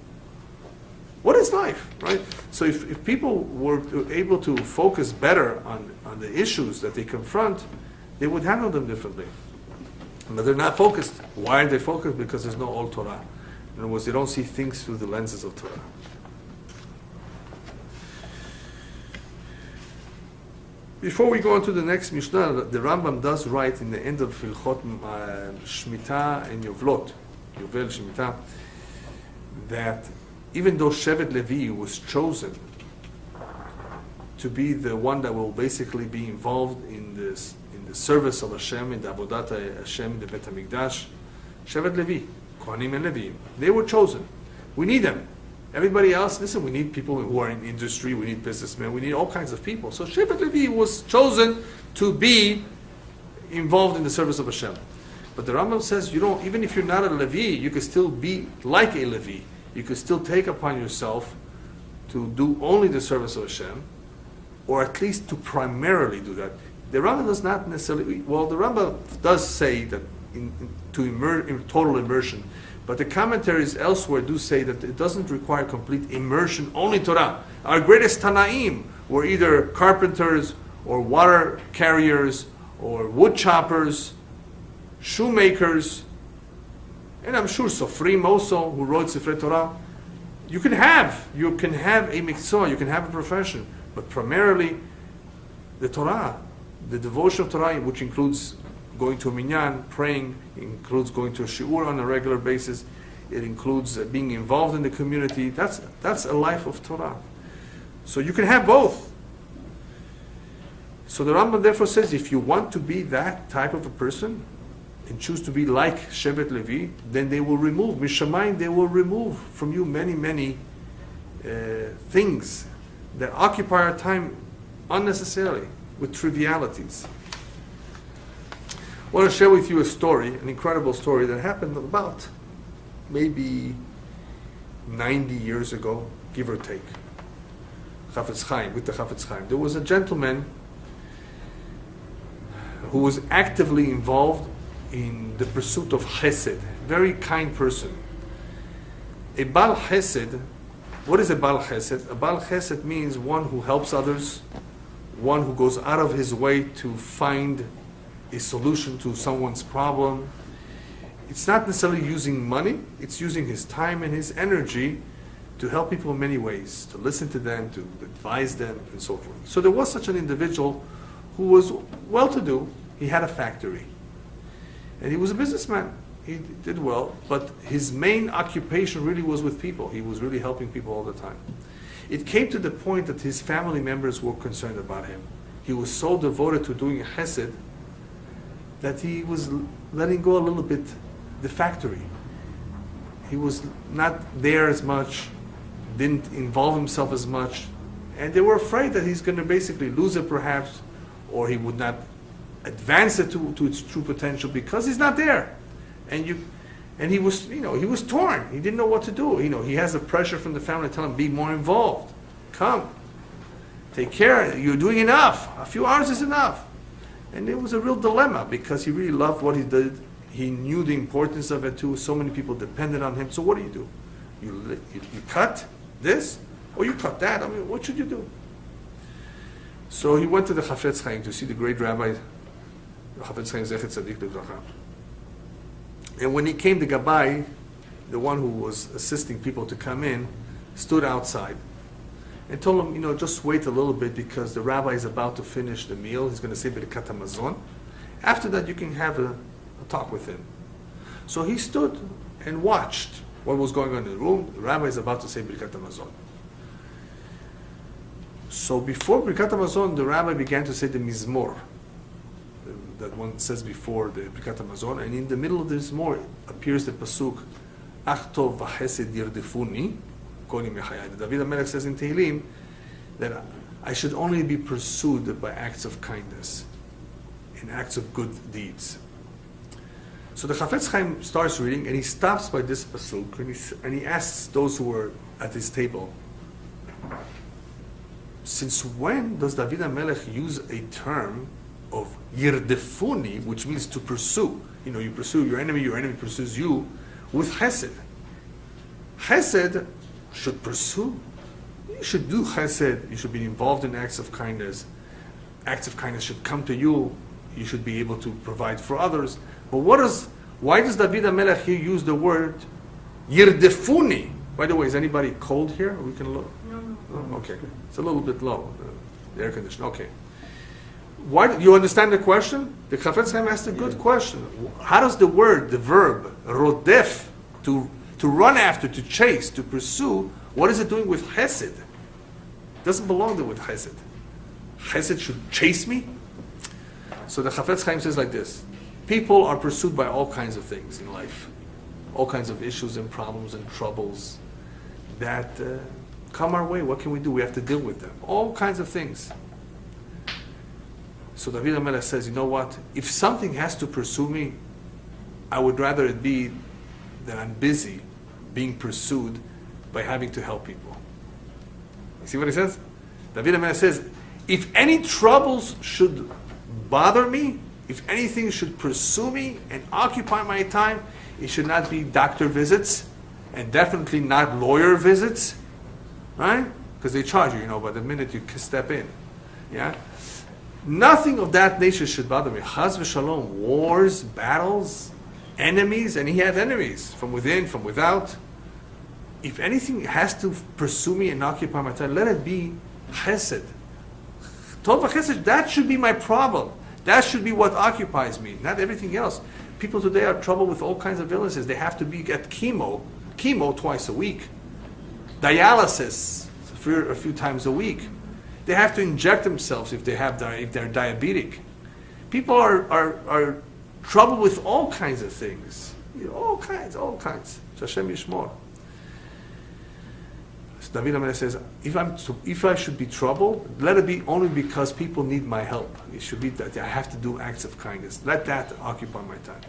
What is life, right? So if people were able to focus better on the issues that they confront, they would handle them differently. But they're not focused. Why are they focused? Because there's no all Torah. In other words, they don't see things through the lenses of Torah. Before we go on to the next Mishnah, the Rambam does write in the end of Hilchot Shemitah and Yovel Shemitah, that even though Shevet Levi was chosen to be the one that will basically be involved in the service of Hashem, in the Avodat Hashem, in the Bet HaMikdash, Shevet Levi, Kohanim and Leviim, they were chosen. We need them. Everybody else, listen, we need people who are in industry, we need businessmen, we need all kinds of people. So Shevet Levi was chosen to be involved in the service of Hashem. But the Rambam says, even if you're not a Levi, you can still be like a Levi. You could still take upon yourself to do only the service of Hashem, or at least to primarily do that. The Rambam does not necessarily, well, the Rambam does say that in total immersion, but the commentaries elsewhere do say that it doesn't require complete immersion, only Torah. Our greatest Tanaim were either carpenters, or water carriers, or wood choppers, shoemakers, and I'm sure Sofrim also, who wrote Sifrei Torah. You can have a mitzvah, you can have a profession, but primarily the Torah, The devotion of Torah, which includes going to a minyan, praying, includes going to a shiur on a regular basis, it includes being involved in the community. That's a life of Torah. So you can have both. So the Rambam therefore says, if you want to be that type of a person and choose to be like Shevet Levi, then they will remove, Mishamayim, they will remove from you many, many things that occupy our time unnecessarily with trivialities. I want to share with you a story, an incredible story that happened about maybe 90 years ago, give or take. Chafetz Chaim, with the Chafetz Chaim. There was a gentleman who was actively involved in the pursuit of chesed, very kind person. A Baal Chesed, what is a Baal Chesed? A Baal Chesed means one who helps others, one who goes out of his way to find a solution to someone's problem. It's not necessarily using money, it's using his time and his energy to help people in many ways, to listen to them, to advise them, and so forth. So there was such an individual who was well-to-do. He had a factory. And he was a businessman. He did well, but his main occupation really was with people. He was really helping people all the time. It came to the point that his family members were concerned about him. He was so devoted to doing chesed that he was letting go a little bit the factory. He was not there as much, didn't involve himself as much, and they were afraid that he's going to basically lose it perhaps, or he would not advance it to its true potential because he's not there. And he was, he was torn. He didn't know what to do. He has the pressure from the family to tell him, be more involved. Come. Take care. You're doing enough. A few hours is enough. And it was a real dilemma because he really loved what he did. He knew the importance of it too. So many people depended on him. So what do? You cut this or you cut that? I mean, what should you do? So he went to the Chafetz Chaim to see the great Rabbi, Chafetz Chaim Zechet Tzadik Livracha. And when he came, the Gabbai, the one who was assisting people to come in, stood outside and told him, just wait a little bit because the rabbi is about to finish the meal. He's going to say Birkat HaMazon. After that, you can have a talk with him. So he stood and watched what was going on in the room. The rabbi is about to say Birkat HaMazon. So before Birkat HaMazon, the rabbi began to say the Mizmor, that one says before the Birkat HaMazon, and in the middle of the Mizmor appears the pasuk, Ach tov v'chesed yirdefuni, kol yemei chayai. David HaMelech says in Tehillim that I should only be pursued by acts of kindness and acts of good deeds. So the Chafetz Chaim starts reading, and he stops by this pasuk, and he asks those who were at his table, since when does David HaMelech use a term of yirdefuni, which means to pursue? You pursue your enemy pursues you, with chesed. Chesed should pursue. You should do chesed. You should be involved in acts of kindness. Acts of kindness should come to you. You should be able to provide for others. But why does David HaMelech here use the word yirdefuni? By the way, is anybody cold here? We can look. No. Okay, it's a little bit low. The air conditioner. Okay. Why do you understand the question? The Chafetz Chaim asked a good question. How does the verb rodef, to run after, to chase, to pursue, what is it doing with chesed? It doesn't belong there with chesed. Chesed should chase me. So the Chafetz Chaim says like this: people are pursued by all kinds of things in life, all kinds of issues and problems and troubles that come our way. What can we do? We have to deal with them. All kinds of things. So David HaMelech says, you know what? If something has to pursue me, I would rather it be that I'm busy being pursued by having to help people. You see what he says? David HaMelech says, if any troubles should bother me, if anything should pursue me and occupy my time, it should not be doctor visits and definitely not lawyer visits, right? Because they charge you, by the minute you step in. Yeah? Nothing of that nature should bother me. Chaz v'shalom, wars, battles, enemies, and he had enemies from within, from without. If anything has to pursue me and occupy my time, let it be chesed, Tov v'chesed, that should be my problem. That should be what occupies me, not everything else. People today are troubled with all kinds of illnesses. They have to be at chemo twice a week, dialysis for a few times a week. They have to inject themselves if they're diabetic. People are troubled with all kinds of things, all kinds. Hashem Yishmor. So David HaMelech says, if I should be troubled, let it be only because people need my help. It should be that I have to do acts of kindness. Let that occupy my time.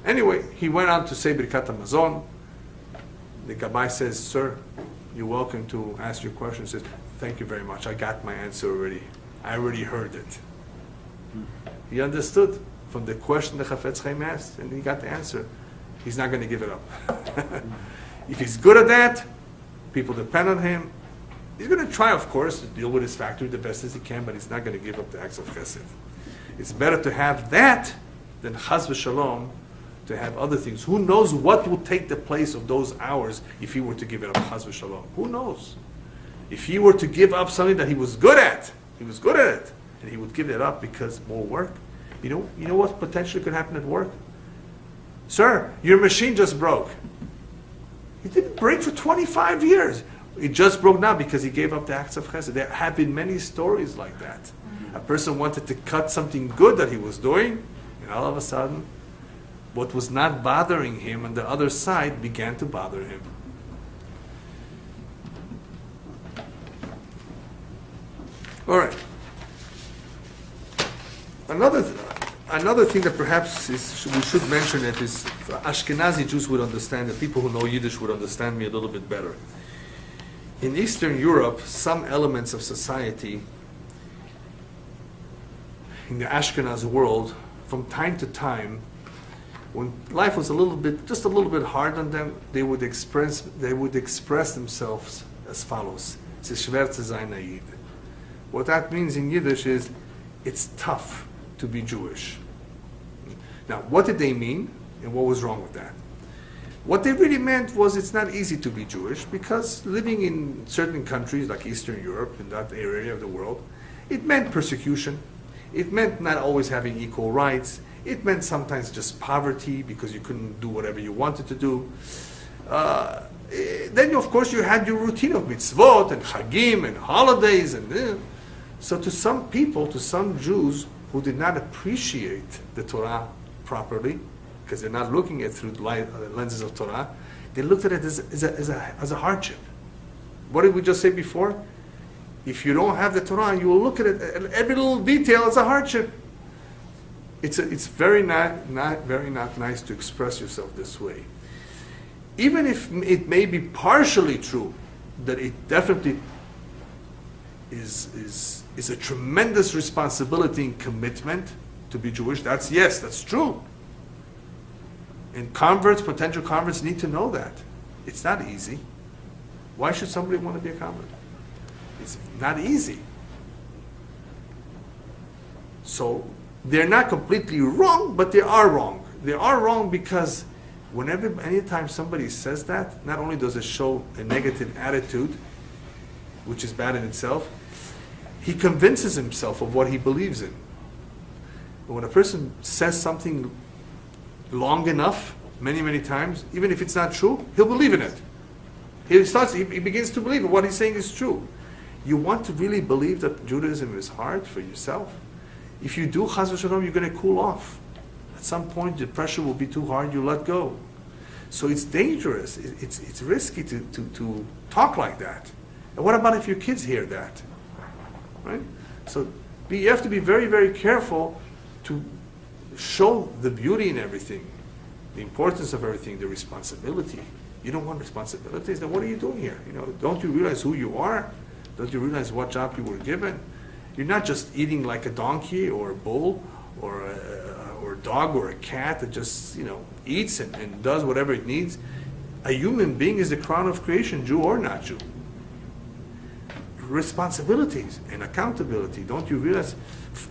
Anyway, he went on to say Birkat HaMazon. The Gabbai says, sir, you're welcome to ask your question. He says, thank you very much. I got my answer already. I already heard it. He understood from the question the Chafetz Chaim asked, and he got the answer. He's not going to give it up. If he's good at that, people depend on him. He's going to try, of course, to deal with his factory the best as he can, but he's not going to give up the acts of chesed. It's better to have that than chas v'shalom, to have other things. Who knows what will take the place of those hours if he were to give it up, chas v'shalom? Who knows? If he were to give up something that he was good at it, and he would give it up because more work. You know what potentially could happen at work? Sir, your machine just broke. It didn't break for 25 years. It just broke now because he gave up the acts of chesed. There have been many stories like that. A person wanted to cut something good that he was doing, and all of a sudden, what was not bothering him on the other side began to bother him. All right. Another thing that perhaps we should mention it is Ashkenazi Jews would understand, the people who know Yiddish would understand me a little bit better. In Eastern Europe, some elements of society in the Ashkenaz world, from time to time, when life was just a little bit hard on them, they would express themselves as follows: "Es ist schwer zu sein ein Yid." What that means in Yiddish is, it's tough to be Jewish. Now, what did they mean, and what was wrong with that? What they really meant was it's not easy to be Jewish, because living in certain countries like Eastern Europe, in that area of the world, it meant persecution. It meant not always having equal rights. It meant sometimes just poverty because you couldn't do whatever you wanted to do. Then, of course, you had your routine of mitzvot and chagim and holidays. So to some people, to some Jews who did not appreciate the Torah properly, because they're not looking at it through the lenses of Torah, they looked at it as a hardship. What did we just say before? If you don't have the Torah, you will look at it, every little detail as a hardship. It's very not nice to express yourself this way. Even if it may be partially true, that it definitely is a tremendous responsibility and commitment to be Jewish. That's true. And potential converts need to know that. It's not easy. Why should somebody want to be a convert? It's not easy. So they're not completely wrong, but they are wrong. They are wrong because anytime somebody says that, not only does it show a negative attitude, which is bad in itself, he convinces himself of what he believes in. But when a person says something long enough, many, many times, even if it's not true, he'll believe in it. He begins to believe what he's saying is true. You want to really believe that Judaism is hard for yourself? If you do chas v'shalom, you're going to cool off. At some point, the pressure will be too hard, you let go. So it's dangerous. It's risky to talk like that. And what about if your kids hear that? Right? So you have to be very, very careful to show the beauty in everything, the importance of everything, the responsibility. You don't want responsibilities, then what are you doing here? Don't you realize who you are? Don't you realize what job you were given? You're not just eating like a donkey or a bull or a dog or a cat that just eats and does whatever it needs. A human being is the crown of creation, Jew or not Jew. Responsibilities and accountability. Don't you realize?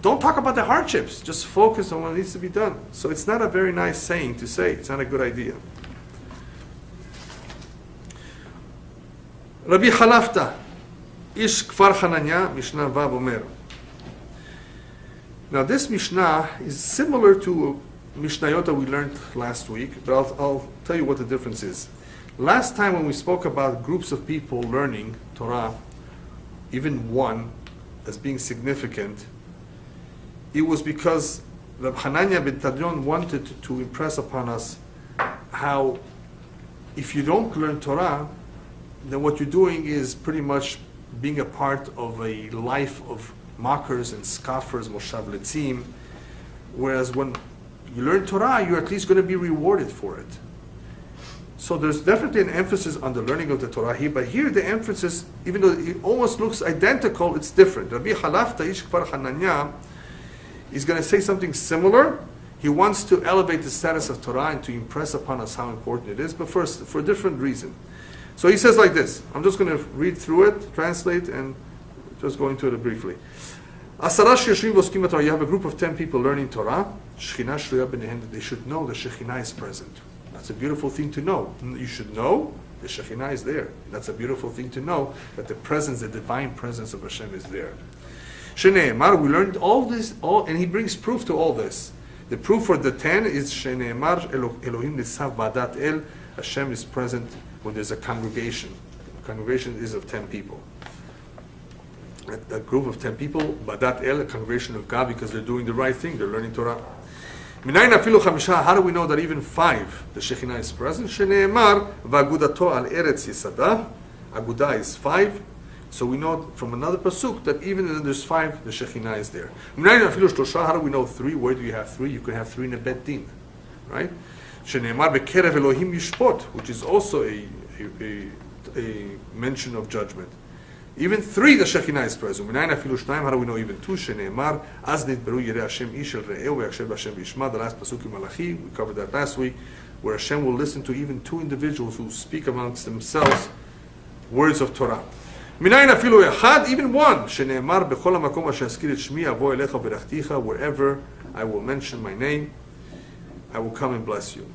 Don't talk about the hardships. Just focus on what needs to be done. So it's not a very nice saying to say. It's not a good idea. Rabbi Halafta, Ish Kfar Hananya, Mishnah Vav Omer. Now this Mishnah is similar to Mishnayot that we learned last week, but I'll tell you what the difference is. Last time when we spoke about groups of people learning Torah, even one, as being significant, it was because Reb Hanania ben Tadyon wanted to impress upon us how if you don't learn Torah, then what you're doing is pretty much being a part of a life of mockers and scoffers, moshav letzim, whereas when you learn Torah, you're at least going to be rewarded for it. So there's definitely an emphasis on the learning of the Torah here, but here the emphasis, even though it almost looks identical, it's different. Rabbi Halafta Ish Kfar Hananya is going to say something similar. He wants to elevate the status of Torah and to impress upon us how important it is, but first, for a different reason. So he says like this. I'm just going to read through it, translate, and just go into it briefly. You have a group of 10 people learning Torah. They should know the Shekhinah is present. That's a beautiful thing to know. You should know the Shekhinah is there. That's a beautiful thing to know, that the presence, the divine presence of Hashem is there. Shene'emar, we learned all this, and he brings proof to all this. The proof for the 10 is Shene'emar Elohim Nitzav Ba'adat El. Hashem is present when there's a congregation. A congregation is of 10 people. A group of 10 people, Ba'adat El, a congregation of God, because they're doing the right thing, they're learning Torah. How do we know that even 5, the Shekhinah is present? Shene'emar Va'agudato al Eretz Yisadah. Agudah is 5. So we know from another pasuk that even when there's 5, the Shekhinah is there. How do we know 3? Where do you have 3? You can have 3 in a Bet Din, right? Shene'emar Bekerev Elohim Yishpot, which is also a mention of judgment. Even 3, the Shekhinah is present. How do we know even 2? Shene'emar Az nitberu yirei Hashem ish el re'eu ve'yakshev Hashem v'yishma. The last pasuk in Malachi, we covered that last week, where Hashem will listen to even 2 individuals who speak amongst themselves words of Torah. Even 1. Shene'emar b'chol hamakom asher azkir et shmi avo elecha v'rachticha. Wherever I will mention my name, I will come and bless you.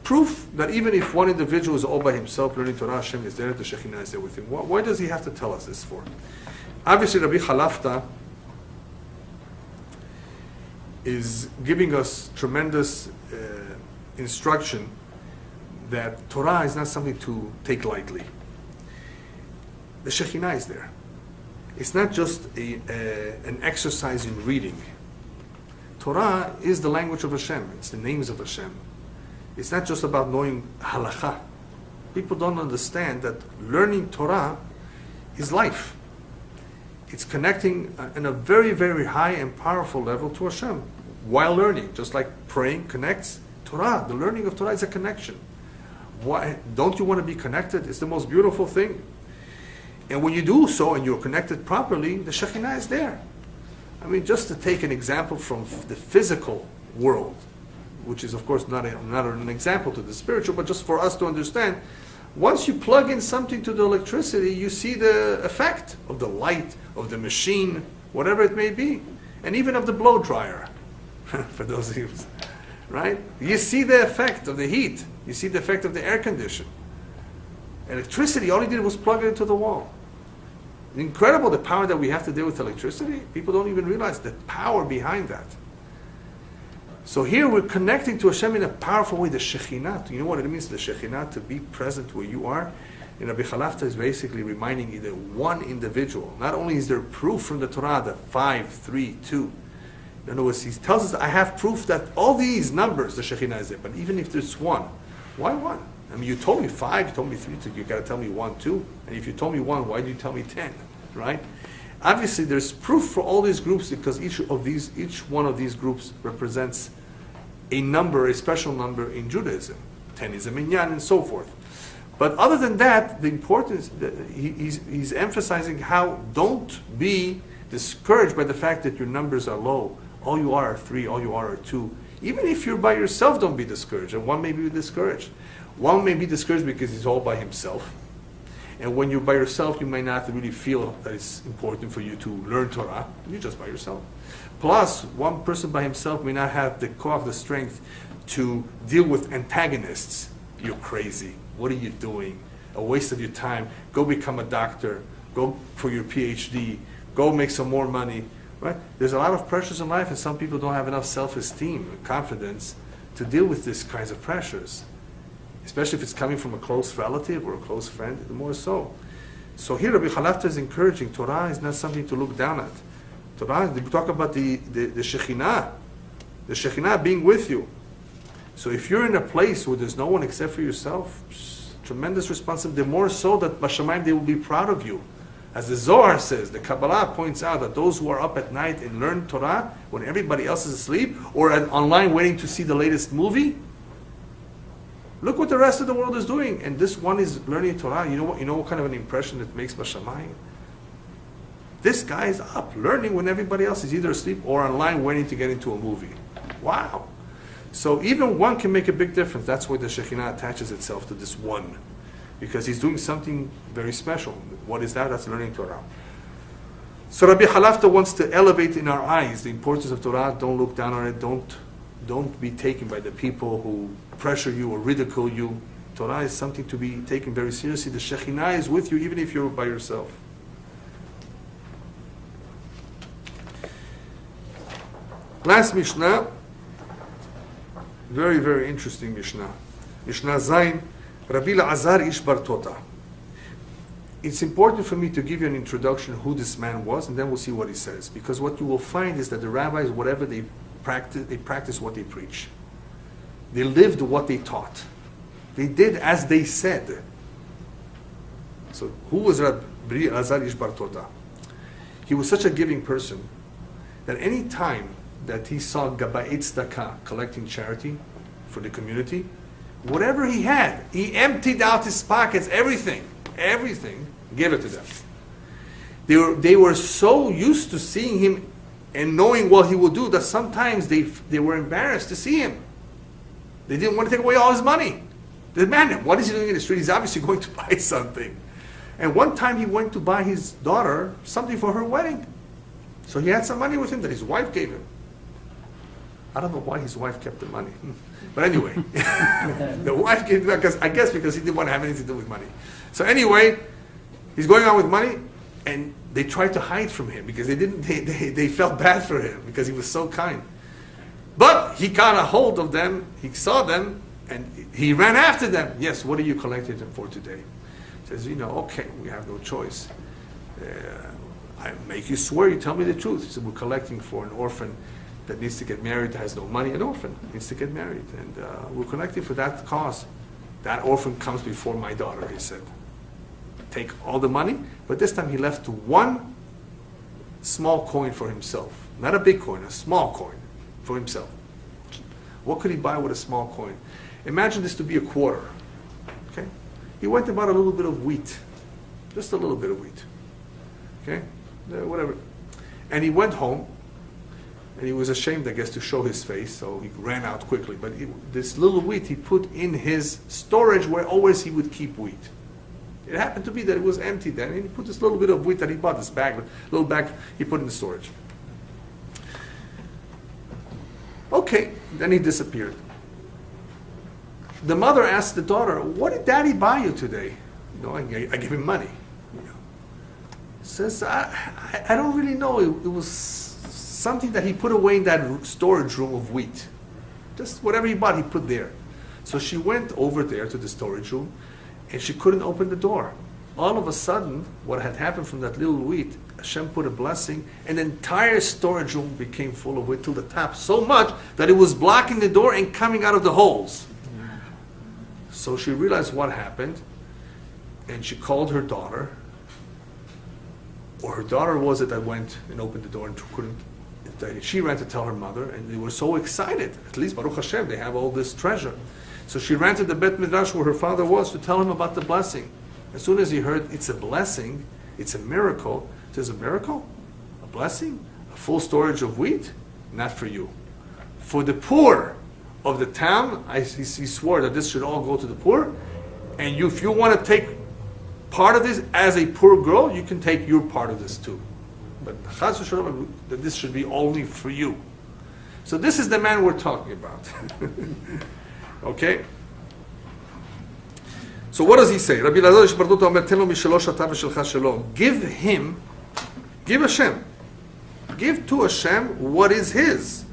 Proof that even if one individual is all by himself learning Torah, Hashem is there, the Shekhinah is there with him. Why does he have to tell us this for? Obviously, Rabbi Halafta is giving us tremendous instruction that Torah is not something to take lightly. The Shekhinah is there. It's not just an exercise in reading. Torah is the language of Hashem. It's the names of Hashem. It's not just about knowing halakha. People don't understand that learning Torah is life. It's connecting in a very, very high and powerful level to Hashem while learning. Just like praying connects Torah. The learning of Torah is a connection. Why don't you want to be connected? It's the most beautiful thing. And when you do so and you're connected properly, the Shekhinah is there. I mean, just to take an example from the physical world, which is of course not an example to the spiritual, but just for us to understand, once you plug in something to the electricity, you see the effect of the light, of the machine, whatever it may be, and even of the blow dryer, for those of you, right? You see the effect of the heat, you see the effect of the air condition. Electricity, all he did was plug it into the wall. Incredible the power that we have to deal with electricity. People don't even realize the power behind that. So here we're connecting to Hashem in a powerful way, the Shekhinah. You know what it means, the Shekhinah, to be present where you are? And Rabbi Halafta is basically reminding you that one individual, not only is there proof from the Torah that 5, 3, 2. In other words, he tells us, I have proof that all these numbers, the Shekhinah is there. But even if there's 1, why 1? I mean, you told me 5, you told me 3, so you got to tell me 1, 2. And if you told me 1, why did you tell me 10? Right? Obviously, there's proof for all these groups because each one of these groups represents a number, a special number in Judaism. 10 is a minyan and so forth. But other than that, the importance, he's emphasizing how don't be discouraged by the fact that your numbers are low. All you are 3, all you are 2. Even if you're by yourself, don't be discouraged. And one may be discouraged. One may be discouraged because he's all by himself. And when you're by yourself, you may not really feel that it's important for you to learn Torah. You're just by yourself. Plus, one person by himself may not have the core of the strength to deal with antagonists. You're crazy. What are you doing? A waste of your time. Go become a doctor. Go for your PhD. Go make some more money. Right? There's a lot of pressures in life, and some people don't have enough self-esteem and confidence to deal with these kinds of pressures, especially if it's coming from a close relative or a close friend, the more so. So here Rabbi Chalafta is encouraging, Torah is not something to look down at. Torah, we talk about the Shekhinah being with you. So if you're in a place where there's no one except for yourself, tremendous responsibility, the more so that Bashamayim, they will be proud of you. As the Zohar says, the Kabbalah points out that those who are up at night and learn Torah when everybody else is asleep, or online waiting to see the latest movie, look what the rest of the world is doing, and this one is learning Torah. You know what kind of an impression it makes Bashamayim? This guy is up learning when everybody else is either asleep or online waiting to get into a movie. Wow! So even one can make a big difference. That's why the Shekhinah attaches itself to this one, because he's doing something very special. What is that? That's learning Torah. So Rabbi Chalafta wants to elevate in our eyes the importance of Torah. Don't look down on it. Don't be taken by the people who pressure you or ridicule you. Torah is something to be taken very seriously. The Shekhinah is with you even if you're by yourself. Last Mishnah, very, very interesting Mishnah. Mishnah Zayin, Rabbi Elazar ish bar Tota. It's important for me to give you an introduction who this man was, and then we'll see what he says. Because what you will find is that the rabbis, whatever they practice what they preach. They lived what they taught. They did as they said. So who was Rabbi Elazar ish bar Tota? He was such a giving person that any time that he saw Gaba'et Tzedakah collecting charity for the community, whatever he had, he emptied out his pockets, everything, gave it to them. They were so used to seeing him and knowing what he would do that sometimes they were embarrassed to see him. They didn't want to take away all his money. They said, man, what is he doing in the street? He's obviously going to buy something. And one time he went to buy his daughter something for her wedding. So he had some money with him that his wife gave him. I don't know why his wife kept the money. But anyway, the wife gave it because he didn't want to have anything to do with money. So anyway, he's going on with money, and they tried to hide from him because they felt bad for him because he was so kind. But he got a hold of them, he saw them, and he ran after them. Yes, what are you collecting them for today? He says, okay, we have no choice. I make you swear, you tell me the truth. He said, we're collecting for an orphan that needs to get married, that has no money, an orphan needs to get married. And we're collecting for that cause. That orphan comes before my daughter, he said. Take all the money, but this time he left one small coin for himself. Not a big coin, a small coin for himself. What could he buy with a small coin? Imagine this to be a quarter. Okay? He went and bought a little bit of wheat. Just a little bit of wheat. Okay? Whatever. And he went home, and he was ashamed, I guess, to show his face, so he ran out quickly. But this little wheat he put in his storage where always he would keep wheat. It happened to be that it was empty then, and he put this little bit of wheat that he bought, this bag, little bag, he put in the storage. Okay, then he disappeared. The mother asked the daughter, what did daddy buy you today? I gave him money. Says, I don't really know. It was something that he put away in that storage room of wheat. Just whatever he bought, he put there. So she went over there to the storage room, and she couldn't open the door. All of a sudden, what had happened from that little wheat, Hashem put a blessing, and the entire storage room became full of wheat till the top, so much that it was blocking the door and coming out of the holes. So she realized what happened, and she called her daughter, or her daughter was it that went and opened the door and couldn't. She ran to tell her mother, and they were so excited. At least, Baruch Hashem, they have all this treasure. So she ran to the Bet Midrash where her father was to tell him about the blessing. As soon as he heard it's a blessing, it's a miracle, he says, a miracle? A blessing? A full storage of wheat? Not for you. For the poor of the town, he swore that this should all go to the poor. And if you want to take part of this as a poor girl, you can take your part of this too. But Chas v'Shalom, that this should be only for you. So this is the man we're talking about. Okay? So what does he say? Rabbi Elazar ish bar Tota omer ten lo mishelo shata v'shelcha shelo. Give Hashem Give to Hashem what is His.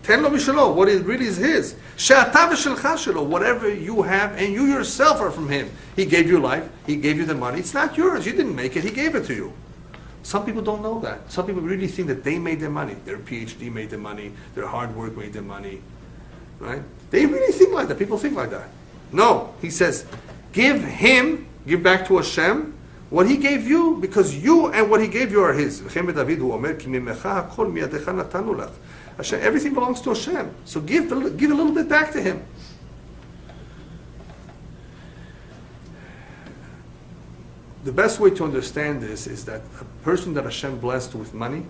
Ten lo mishalo, what is really is His. She'ata v'shelcha shelo, whatever you have, and you yourself are from Him. He gave you life. He gave you the money. It's not yours. You didn't make it. He gave it to you. Some people don't know that. Some people really think that they made their money. Their PhD made their money. Their hard work made their money. Right? They really think like that. People think like that. No. He says, give back to Hashem what He gave you, because you and what He gave you are His. Hashem, everything belongs to Hashem. So give a little bit back to Him. The best way to understand this is that a person that Hashem blessed with money,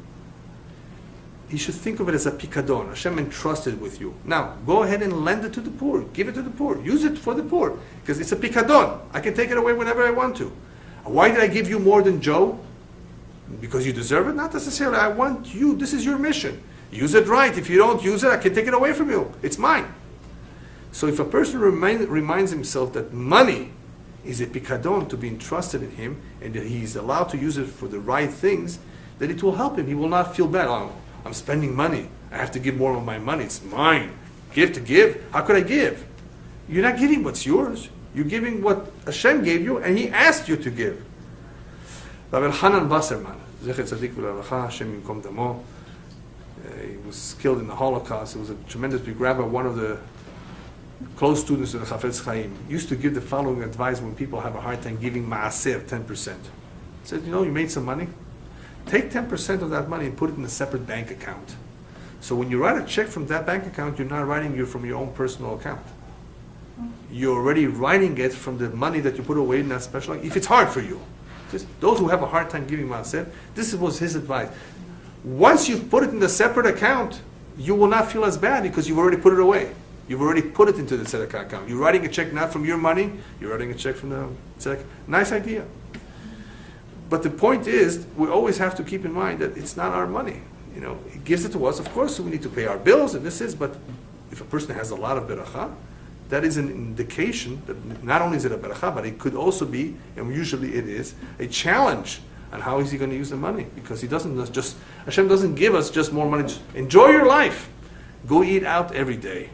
he should think of it as a pikadon. Hashem entrusted with you. Now, go ahead and lend it to the poor. Give it to the poor. Use it for the poor. Because it's a pikadon. I can take it away whenever I want to. Why did I give you more than Joe? Because you deserve it? Not necessarily. I want you. This is your mission. Use it right. If you don't use it, I can take it away from you. It's mine. So if a person reminds himself that money is a pikadon to be entrusted in him, and that he is allowed to use it for the right things, then it will help him. He will not feel bad. Oh, I'm spending money. I have to give more of my money. It's mine. Give to give. How could I give? You're not giving what's yours. You're giving what Hashem gave you, and He asked you to give. Rabbi Hanan Wasserman, Zecher Tzadik V'Levracha, Hashem Yimkom Damo, he was killed in the Holocaust. He was a tremendous big rabbi, one of the close students of the Chafetz Chaim. He used to give the following advice when people have a hard time giving ma'aser, 10%. He said, you made some money? Take 10% of that money and put it in a separate bank account. So when you write a check from that bank account, you're not writing it from your own personal account. You're already writing it from the money that you put away in that special account, if it's hard for you. Just those who have a hard time giving ma'aser, this was his advice. Once you've put it in the separate account, you will not feel as bad because you've already put it away. You've already put it into the tzedakah account. You're writing a check not from your money, you're writing a check from the tzedakah. Nice idea. But the point is, we always have to keep in mind that it's not our money. He gives it to us. Of course, we need to pay our bills, and but if a person has a lot of beracha, that is an indication that not only is it a beracha, but it could also be, and usually it is, a challenge on how is he going to use the money. Because Hashem doesn't give us just more money. Enjoy your life. Go eat out every day.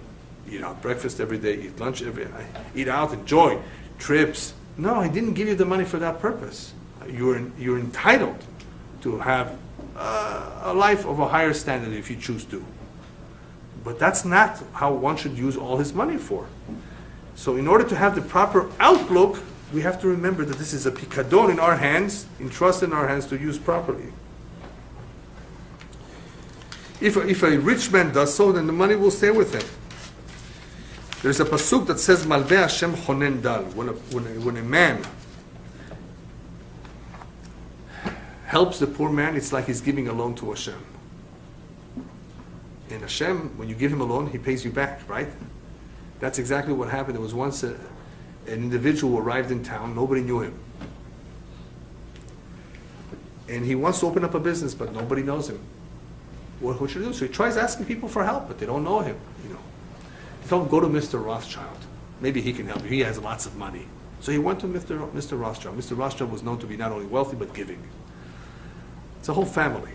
Eat out breakfast every day, eat lunch every day. Eat out, enjoy. Trips. No, He didn't give you the money for that purpose. You're entitled to have a life of a higher standard if you choose to. But that's not how one should use all his money for. So in order to have the proper outlook, we have to remember that this is a pikadon in our hands, entrusted in our hands to use properly. If a rich man does so, then the money will stay with him. There's a pasuk that says, Malveh Hashem chonen dal. When a man helps the poor man, it's like he's giving a loan to Hashem. And Hashem, when you give him a loan, He pays you back, right? That's exactly what happened. There was once an individual who arrived in town, nobody knew him. And he wants to open up a business, but nobody knows him. What should he do? So he tries asking people for help, but they don't know him. He told him, go to Mr. Rothschild. Maybe he can help you. He has lots of money. So he went to Mr. Rothschild. Mr. Rothschild was known to be not only wealthy, but giving. It's a whole family,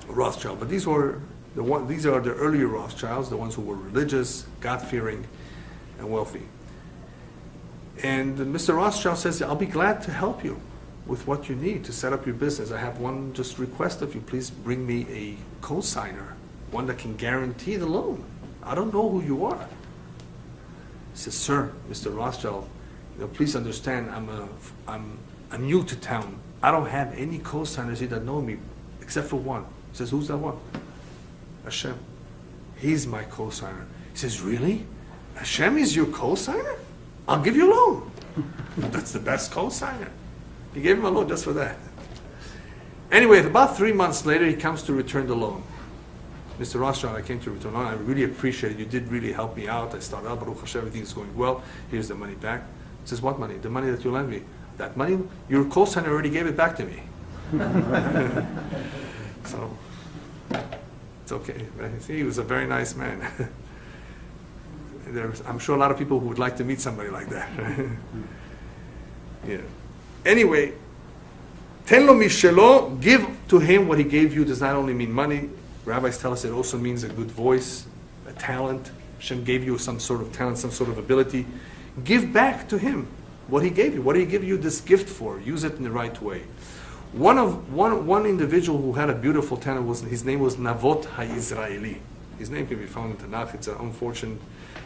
Rothschild. But these are the earlier Rothschilds, the ones who were religious, God-fearing, and wealthy. And Mr. Rothschild says, I'll be glad to help you with what you need to set up your business. I have one just request of you. Please bring me a co-signer, one that can guarantee the loan. I don't know who you are. He says, sir, Mr. Rothschild, please understand, I'm new to town. I don't have any co-signers here that know me, except for one. He says, who's that one? Hashem. He's my co-signer. He says, really? Hashem is your co-signer? I'll give you a loan. That's the best co-signer. He gave him a loan just for that. Anyway, about 3 months later, he comes to return the loan. Mr. Rothschild, I came to return the loan. I really appreciate it. You did really help me out. I started out, Baruch Hashem, everything's going well. Here's the money back. He says, what money? The money that you lent me. That money? Your co-signer already gave it back to me. So, it's okay. See, he was a very nice man. I'm sure a lot of people who would like to meet somebody like that. Yeah. Anyway, ten lo mishelo, give To him, what he gave you does not only mean money. Rabbis tell us it also means a good voice, a talent. Hashem gave you some sort of talent, some sort of ability. Give back to him what he gave you. What did he give you this gift for? Use it in the right way. One individual who had a beautiful talent his name was Avot HaYisraeli. His name can be found in Tanakh. It's an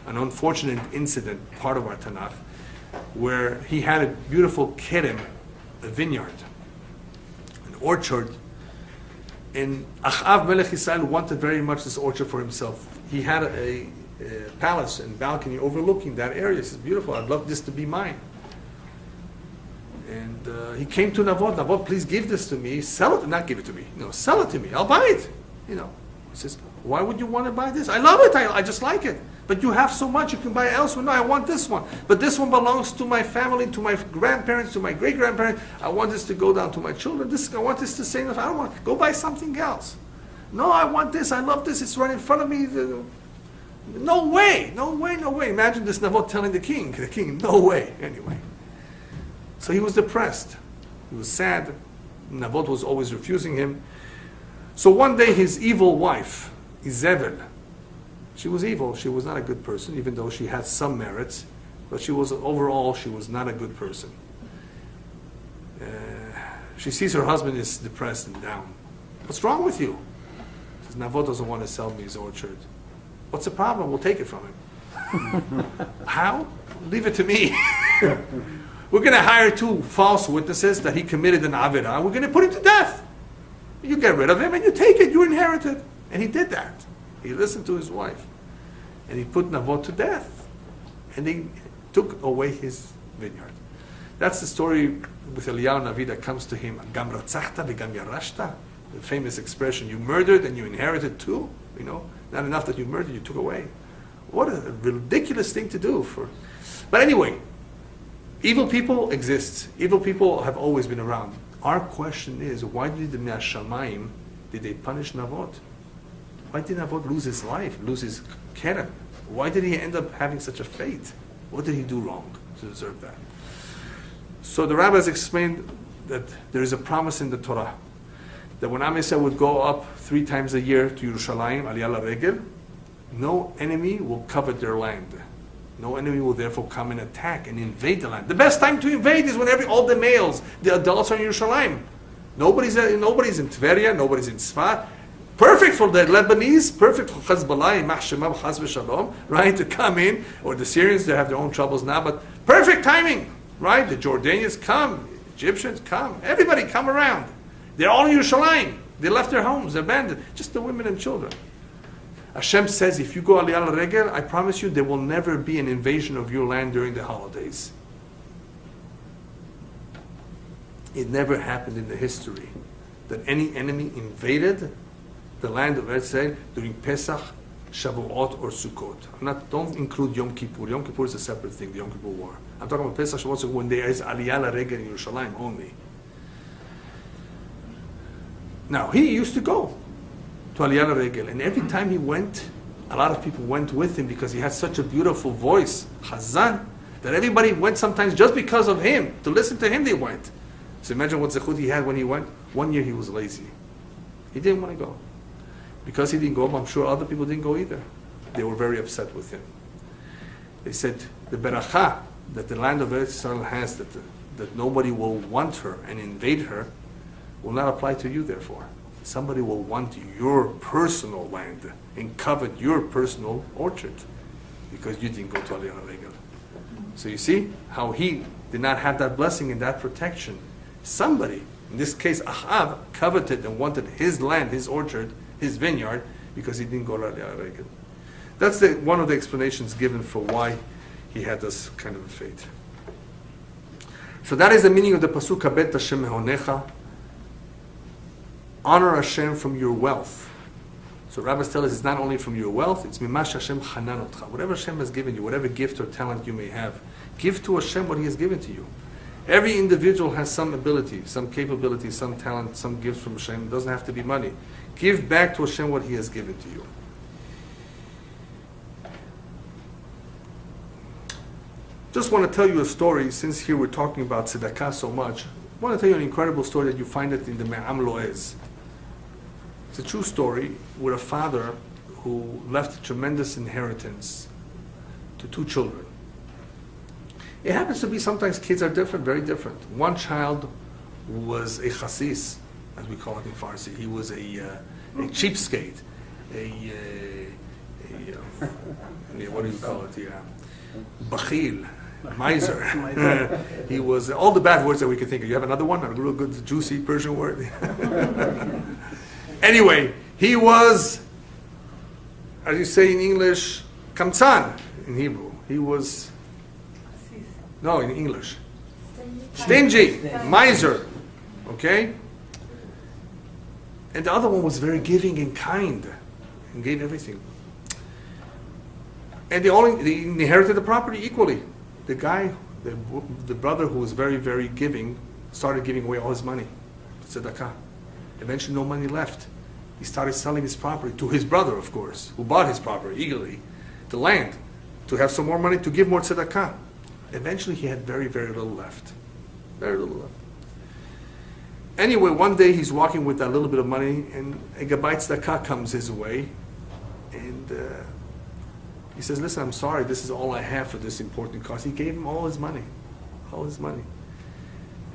unfortunate incident, part of our Tanakh, where he had a beautiful kerem, a vineyard, an orchard, and Achav Melech Yisrael wanted very much this orchard for himself. He had a palace and balcony overlooking that area. He says, beautiful, I'd love this to be mine. And he came to Avot. Avot, please give this to me. Sell it, not give it to me. No, sell it to me. I'll buy it. He says, why would you want to buy this? I love it. I just like it. But you have so much. You can buy it elsewhere. No, I want this one. But this one belongs to my family, to my grandparents, to my great-grandparents. I want this to go down to my children. I want this to stay enough. I don't want. Go buy something else. No, I want this. I love this. It's right in front of me. No way. No way. No way. Imagine this Avot telling the king, no way. Anyway. So he was depressed. He was sad. Avot was always refusing him. So one day his evil wife, Izebel, she was evil. She was not a good person, even though she had some merits. But overall, she was not a good person. She sees her husband is depressed and down. What's wrong with you? She says, Avot doesn't want to sell me his orchard. What's the problem? We'll take it from him. How? Leave it to me. We're going to hire 2 false witnesses that he committed an Avirah. We're going to put him to death. You get rid of him and you take it. You inherit it. And he did that. He listened to his wife. And he put Avot to death. And he took away his vineyard. That's the story with Eliyahu Navi that comes to him. Gam ratzachta v'gam yarashta. The famous expression, you murdered and you inherited too. Not enough that you murdered, you took away. What a ridiculous thing to do. But anyway, evil people exist. Evil people have always been around. Our question is, why did the Me'ashamayim, did they punish Avot? Why did Avot lose his life, lose his kerem? Why did he end up having such a fate? What did he do wrong to deserve that? So the rabbis explained that there is a promise in the Torah that when Am Yisrael would go up 3 times a year to Yerushalayim, Aliyah Regel, no enemy will covet their land. No enemy will therefore come and attack and invade the land. The best time to invade is when all the males, the adults are in Yerushalayim. Nobody's in Tveria, nobody's in Sfat. Perfect for the Lebanese, perfect for Hezbollah, Mahshemam, Chaz v'Shalom, right, to come in, or the Syrians, they have their own troubles now, but perfect timing, right? The Jordanians come, Egyptians come, everybody come around. They're all in Yerushalayim. They left their homes, they're abandoned, just the women and children. Hashem says, if you go Aliyah Regel, I promise you there will never be an invasion of your land during the holidays. It never happened in the history that any enemy invaded the land of Israel during Pesach, Shavuot, or Sukkot. Don't include Yom Kippur. Yom Kippur is a separate thing, the Yom Kippur War. I'm talking about Pesach, Shavuot, when there is Aliyah Regel in Yerushalayim only. Now, he used to go to Aliyah Regel, and every time he went, a lot of people went with him because he had such a beautiful voice, Chazan, that everybody went sometimes just because of him. To listen to him, they went. So imagine what zechut he had when he went. One year he was lazy. He didn't want to go. Because he didn't go, I'm sure other people didn't go either. They were very upset with him. They said, the beracha that the land of Eretz Yisrael has, that nobody will want her and invade her, will not apply to you, therefore. Somebody will want your personal land and covet your personal orchard because you didn't go to Aliyah Regel. So you see how he did not have that blessing and that protection. Somebody, in this case Ahav, coveted and wanted his land, his orchard, his vineyard, because he didn't go to Aliyah Regel. That's one of the explanations given for why he had this kind of a fate. So that is the meaning of the pasuk Habet Hashem mehonecha. Honor Hashem from your wealth. So rabbis tell us it's not only from your wealth, it's mimash Hashem chanan otcha. Whatever Hashem has given you, whatever gift or talent you may have, give to Hashem what He has given to you. Every individual has some ability, some capability, some talent, some gifts from Hashem. It doesn't have to be money. Give back to Hashem what He has given to you. Just want to tell you a story, since here we're talking about tzedakah so much. I want to tell you an incredible story that you find it in the Me'am Loez. It's a true story with a father who left a tremendous inheritance to two children. It happens to be sometimes kids are different, very different. One child was a chassis, as we call it in Farsi. He was a cheapskate, what do you call it? Bakhil, miser. He was all the bad words that we could think of. You have another one? A real good, juicy Persian word? Anyway, he was, as you say in English, kamtzan in Hebrew. He was, no, in English. Stingy, miser. Okay? And the other one was very giving and kind and gave everything. And they inherited the property equally. The guy, the brother who was very, very giving, started giving away all his money. Tzedakah. Eventually no money left. He started selling his property to his brother, of course, who bought his property eagerly, the land, to have some more money to give more tzedakah. Eventually he had very, very little left. Very little left. Anyway, one day he's walking with that little bit of money, and a Gabbai tzedakah comes his way, and he says, listen, I'm sorry, this is all I have for this important cause. He gave him all his money. All his money.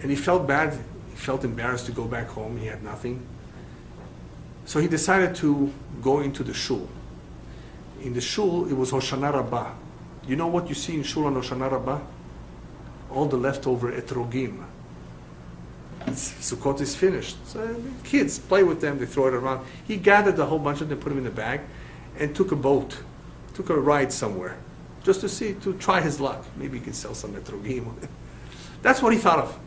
And he felt bad. He felt embarrassed to go back home. He had nothing. So he decided to go into the shul. In the shul, it was Hoshana Rabbah. You know what you see in shul on Hoshana Rabbah? All the leftover etrogim. Sukkot is finished. So kids play with them, they throw it around. He gathered a whole bunch of them, put them in a bag, and took a boat, took a ride somewhere, just to try his luck. Maybe he could sell some etrogim. That's what he thought of.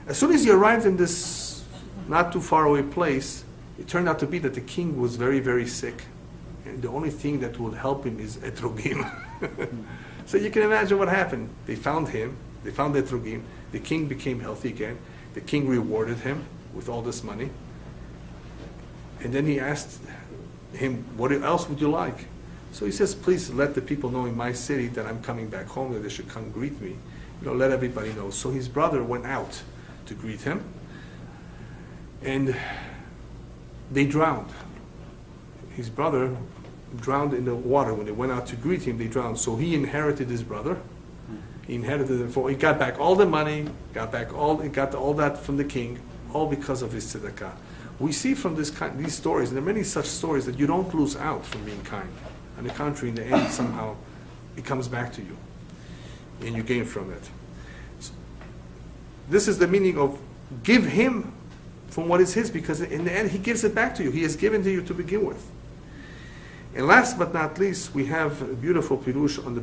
As soon as he arrived in this not too far away place, it turned out to be that the king was very, very sick. And the only thing that would help him is etrogim. So you can imagine what happened. They found him, they found etrogim, the king became healthy again, the king rewarded him with all this money. And then he asked him, what else would you like? So he says, please let the people know in my city that I'm coming back home, that they should come greet me. Let everybody know. So his brother went out to greet him, and they drowned. His brother drowned in the water. When they went out to greet him, they drowned. So he inherited his brother. He inherited it. He got back all the money, got all that from the king, all because of his tzedakah. We see from these stories, and there are many such stories, that you don't lose out from being kind. On the contrary, in the end, somehow it comes back to you, and you gain from it. So, this is the meaning of give him from what is his, because in the end, he gives it back to you. He has given to you to begin with. And last but not least, we have a beautiful pirush from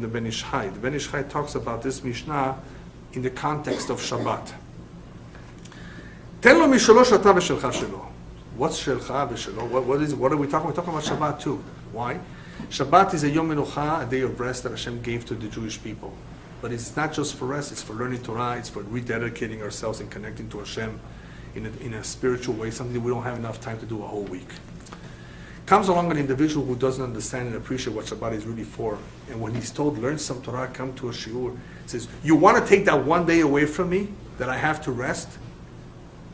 the Ben Ish Chai. The Ben Ish Chai talks about this Mishnah in the context of Shabbat. Ten lo mishalo shata v'shelcha shelo. What's shelcha v'shelo? What are we talking about? We're talking about Shabbat too. Why? Shabbat is a Yom Menucha, a day of rest that Hashem gave to the Jewish people. But it's not just for rest, it's for learning Torah, it's for rededicating ourselves and connecting to Hashem in a spiritual way, something that we don't have enough time to do a whole week. Comes along an individual who doesn't understand and appreciate what Shabbat is really for, and when he's told, learn some Torah, come to a shiur, says, you want to take that one day away from me, that I have to rest,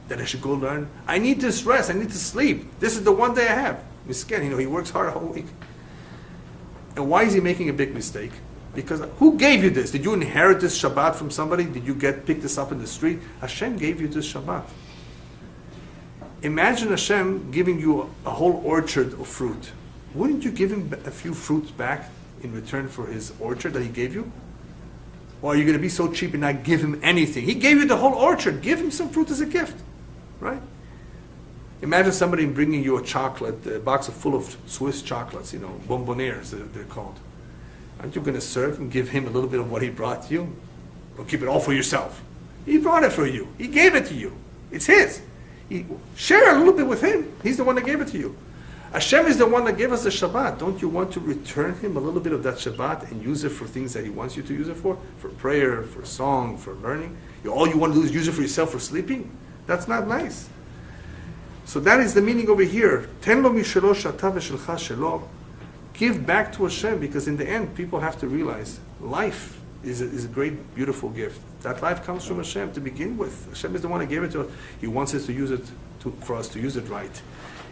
that I should go learn? I need this rest, I need to sleep. This is the one day I have. Miskin, he works hard a whole week. And why is he making a big mistake? Because who gave you this? Did you inherit this Shabbat from somebody? Did you pick this up in the street? Hashem gave you this Shabbat. Imagine Hashem giving you a whole orchard of fruit. Wouldn't you give him a few fruits back in return for his orchard that he gave you? Or are you going to be so cheap and not give him anything? He gave you the whole orchard. Give him some fruit as a gift, right? Imagine somebody bringing you a box full of Swiss chocolates, bonbonnières they're called. Aren't you going to serve and give him a little bit of what he brought you? Or keep it all for yourself? He brought it for you. He gave it to you. It's his. Share a little bit with him. He's the one that gave it to you. Hashem is the one that gave us the Shabbat. Don't you want to return him a little bit of that Shabbat and use it for things that he wants you to use it for? For prayer, for song, for learning? All you want to do is use it for yourself for sleeping? That's not nice. So that is the meaning over here. Ten lo mishelo shata v'shelcha shelo. Give back to Hashem, because in the end, people have to realize life is a great, beautiful gift. That life comes from Hashem to begin with. Hashem is the one that gave it to us. He wants us to use it for us to use it right.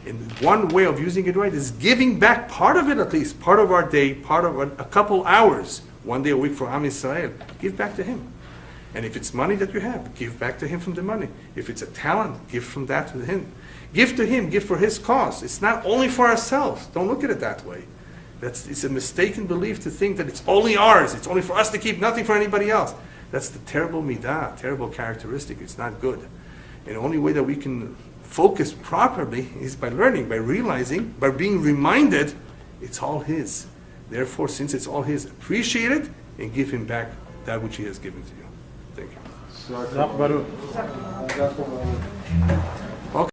And one way of using it right is giving back part of it, at least part of our day, part of a couple hours, one day a week for Am Yisrael. Give back to him. And if it's money that you have, give back to him from the money. If it's a talent, give from that to him. Give to him, give for his cause. It's not only for ourselves. Don't look at it that way. It's a mistaken belief to think that it's only ours. It's only for us to keep, nothing for anybody else. That's the terrible midah, terrible characteristic. It's not good. And the only way that we can focus properly is by learning, by realizing, by being reminded it's all his. Therefore, since it's all his, appreciate it and give him back that which he has given to you. Thank you. Baruch.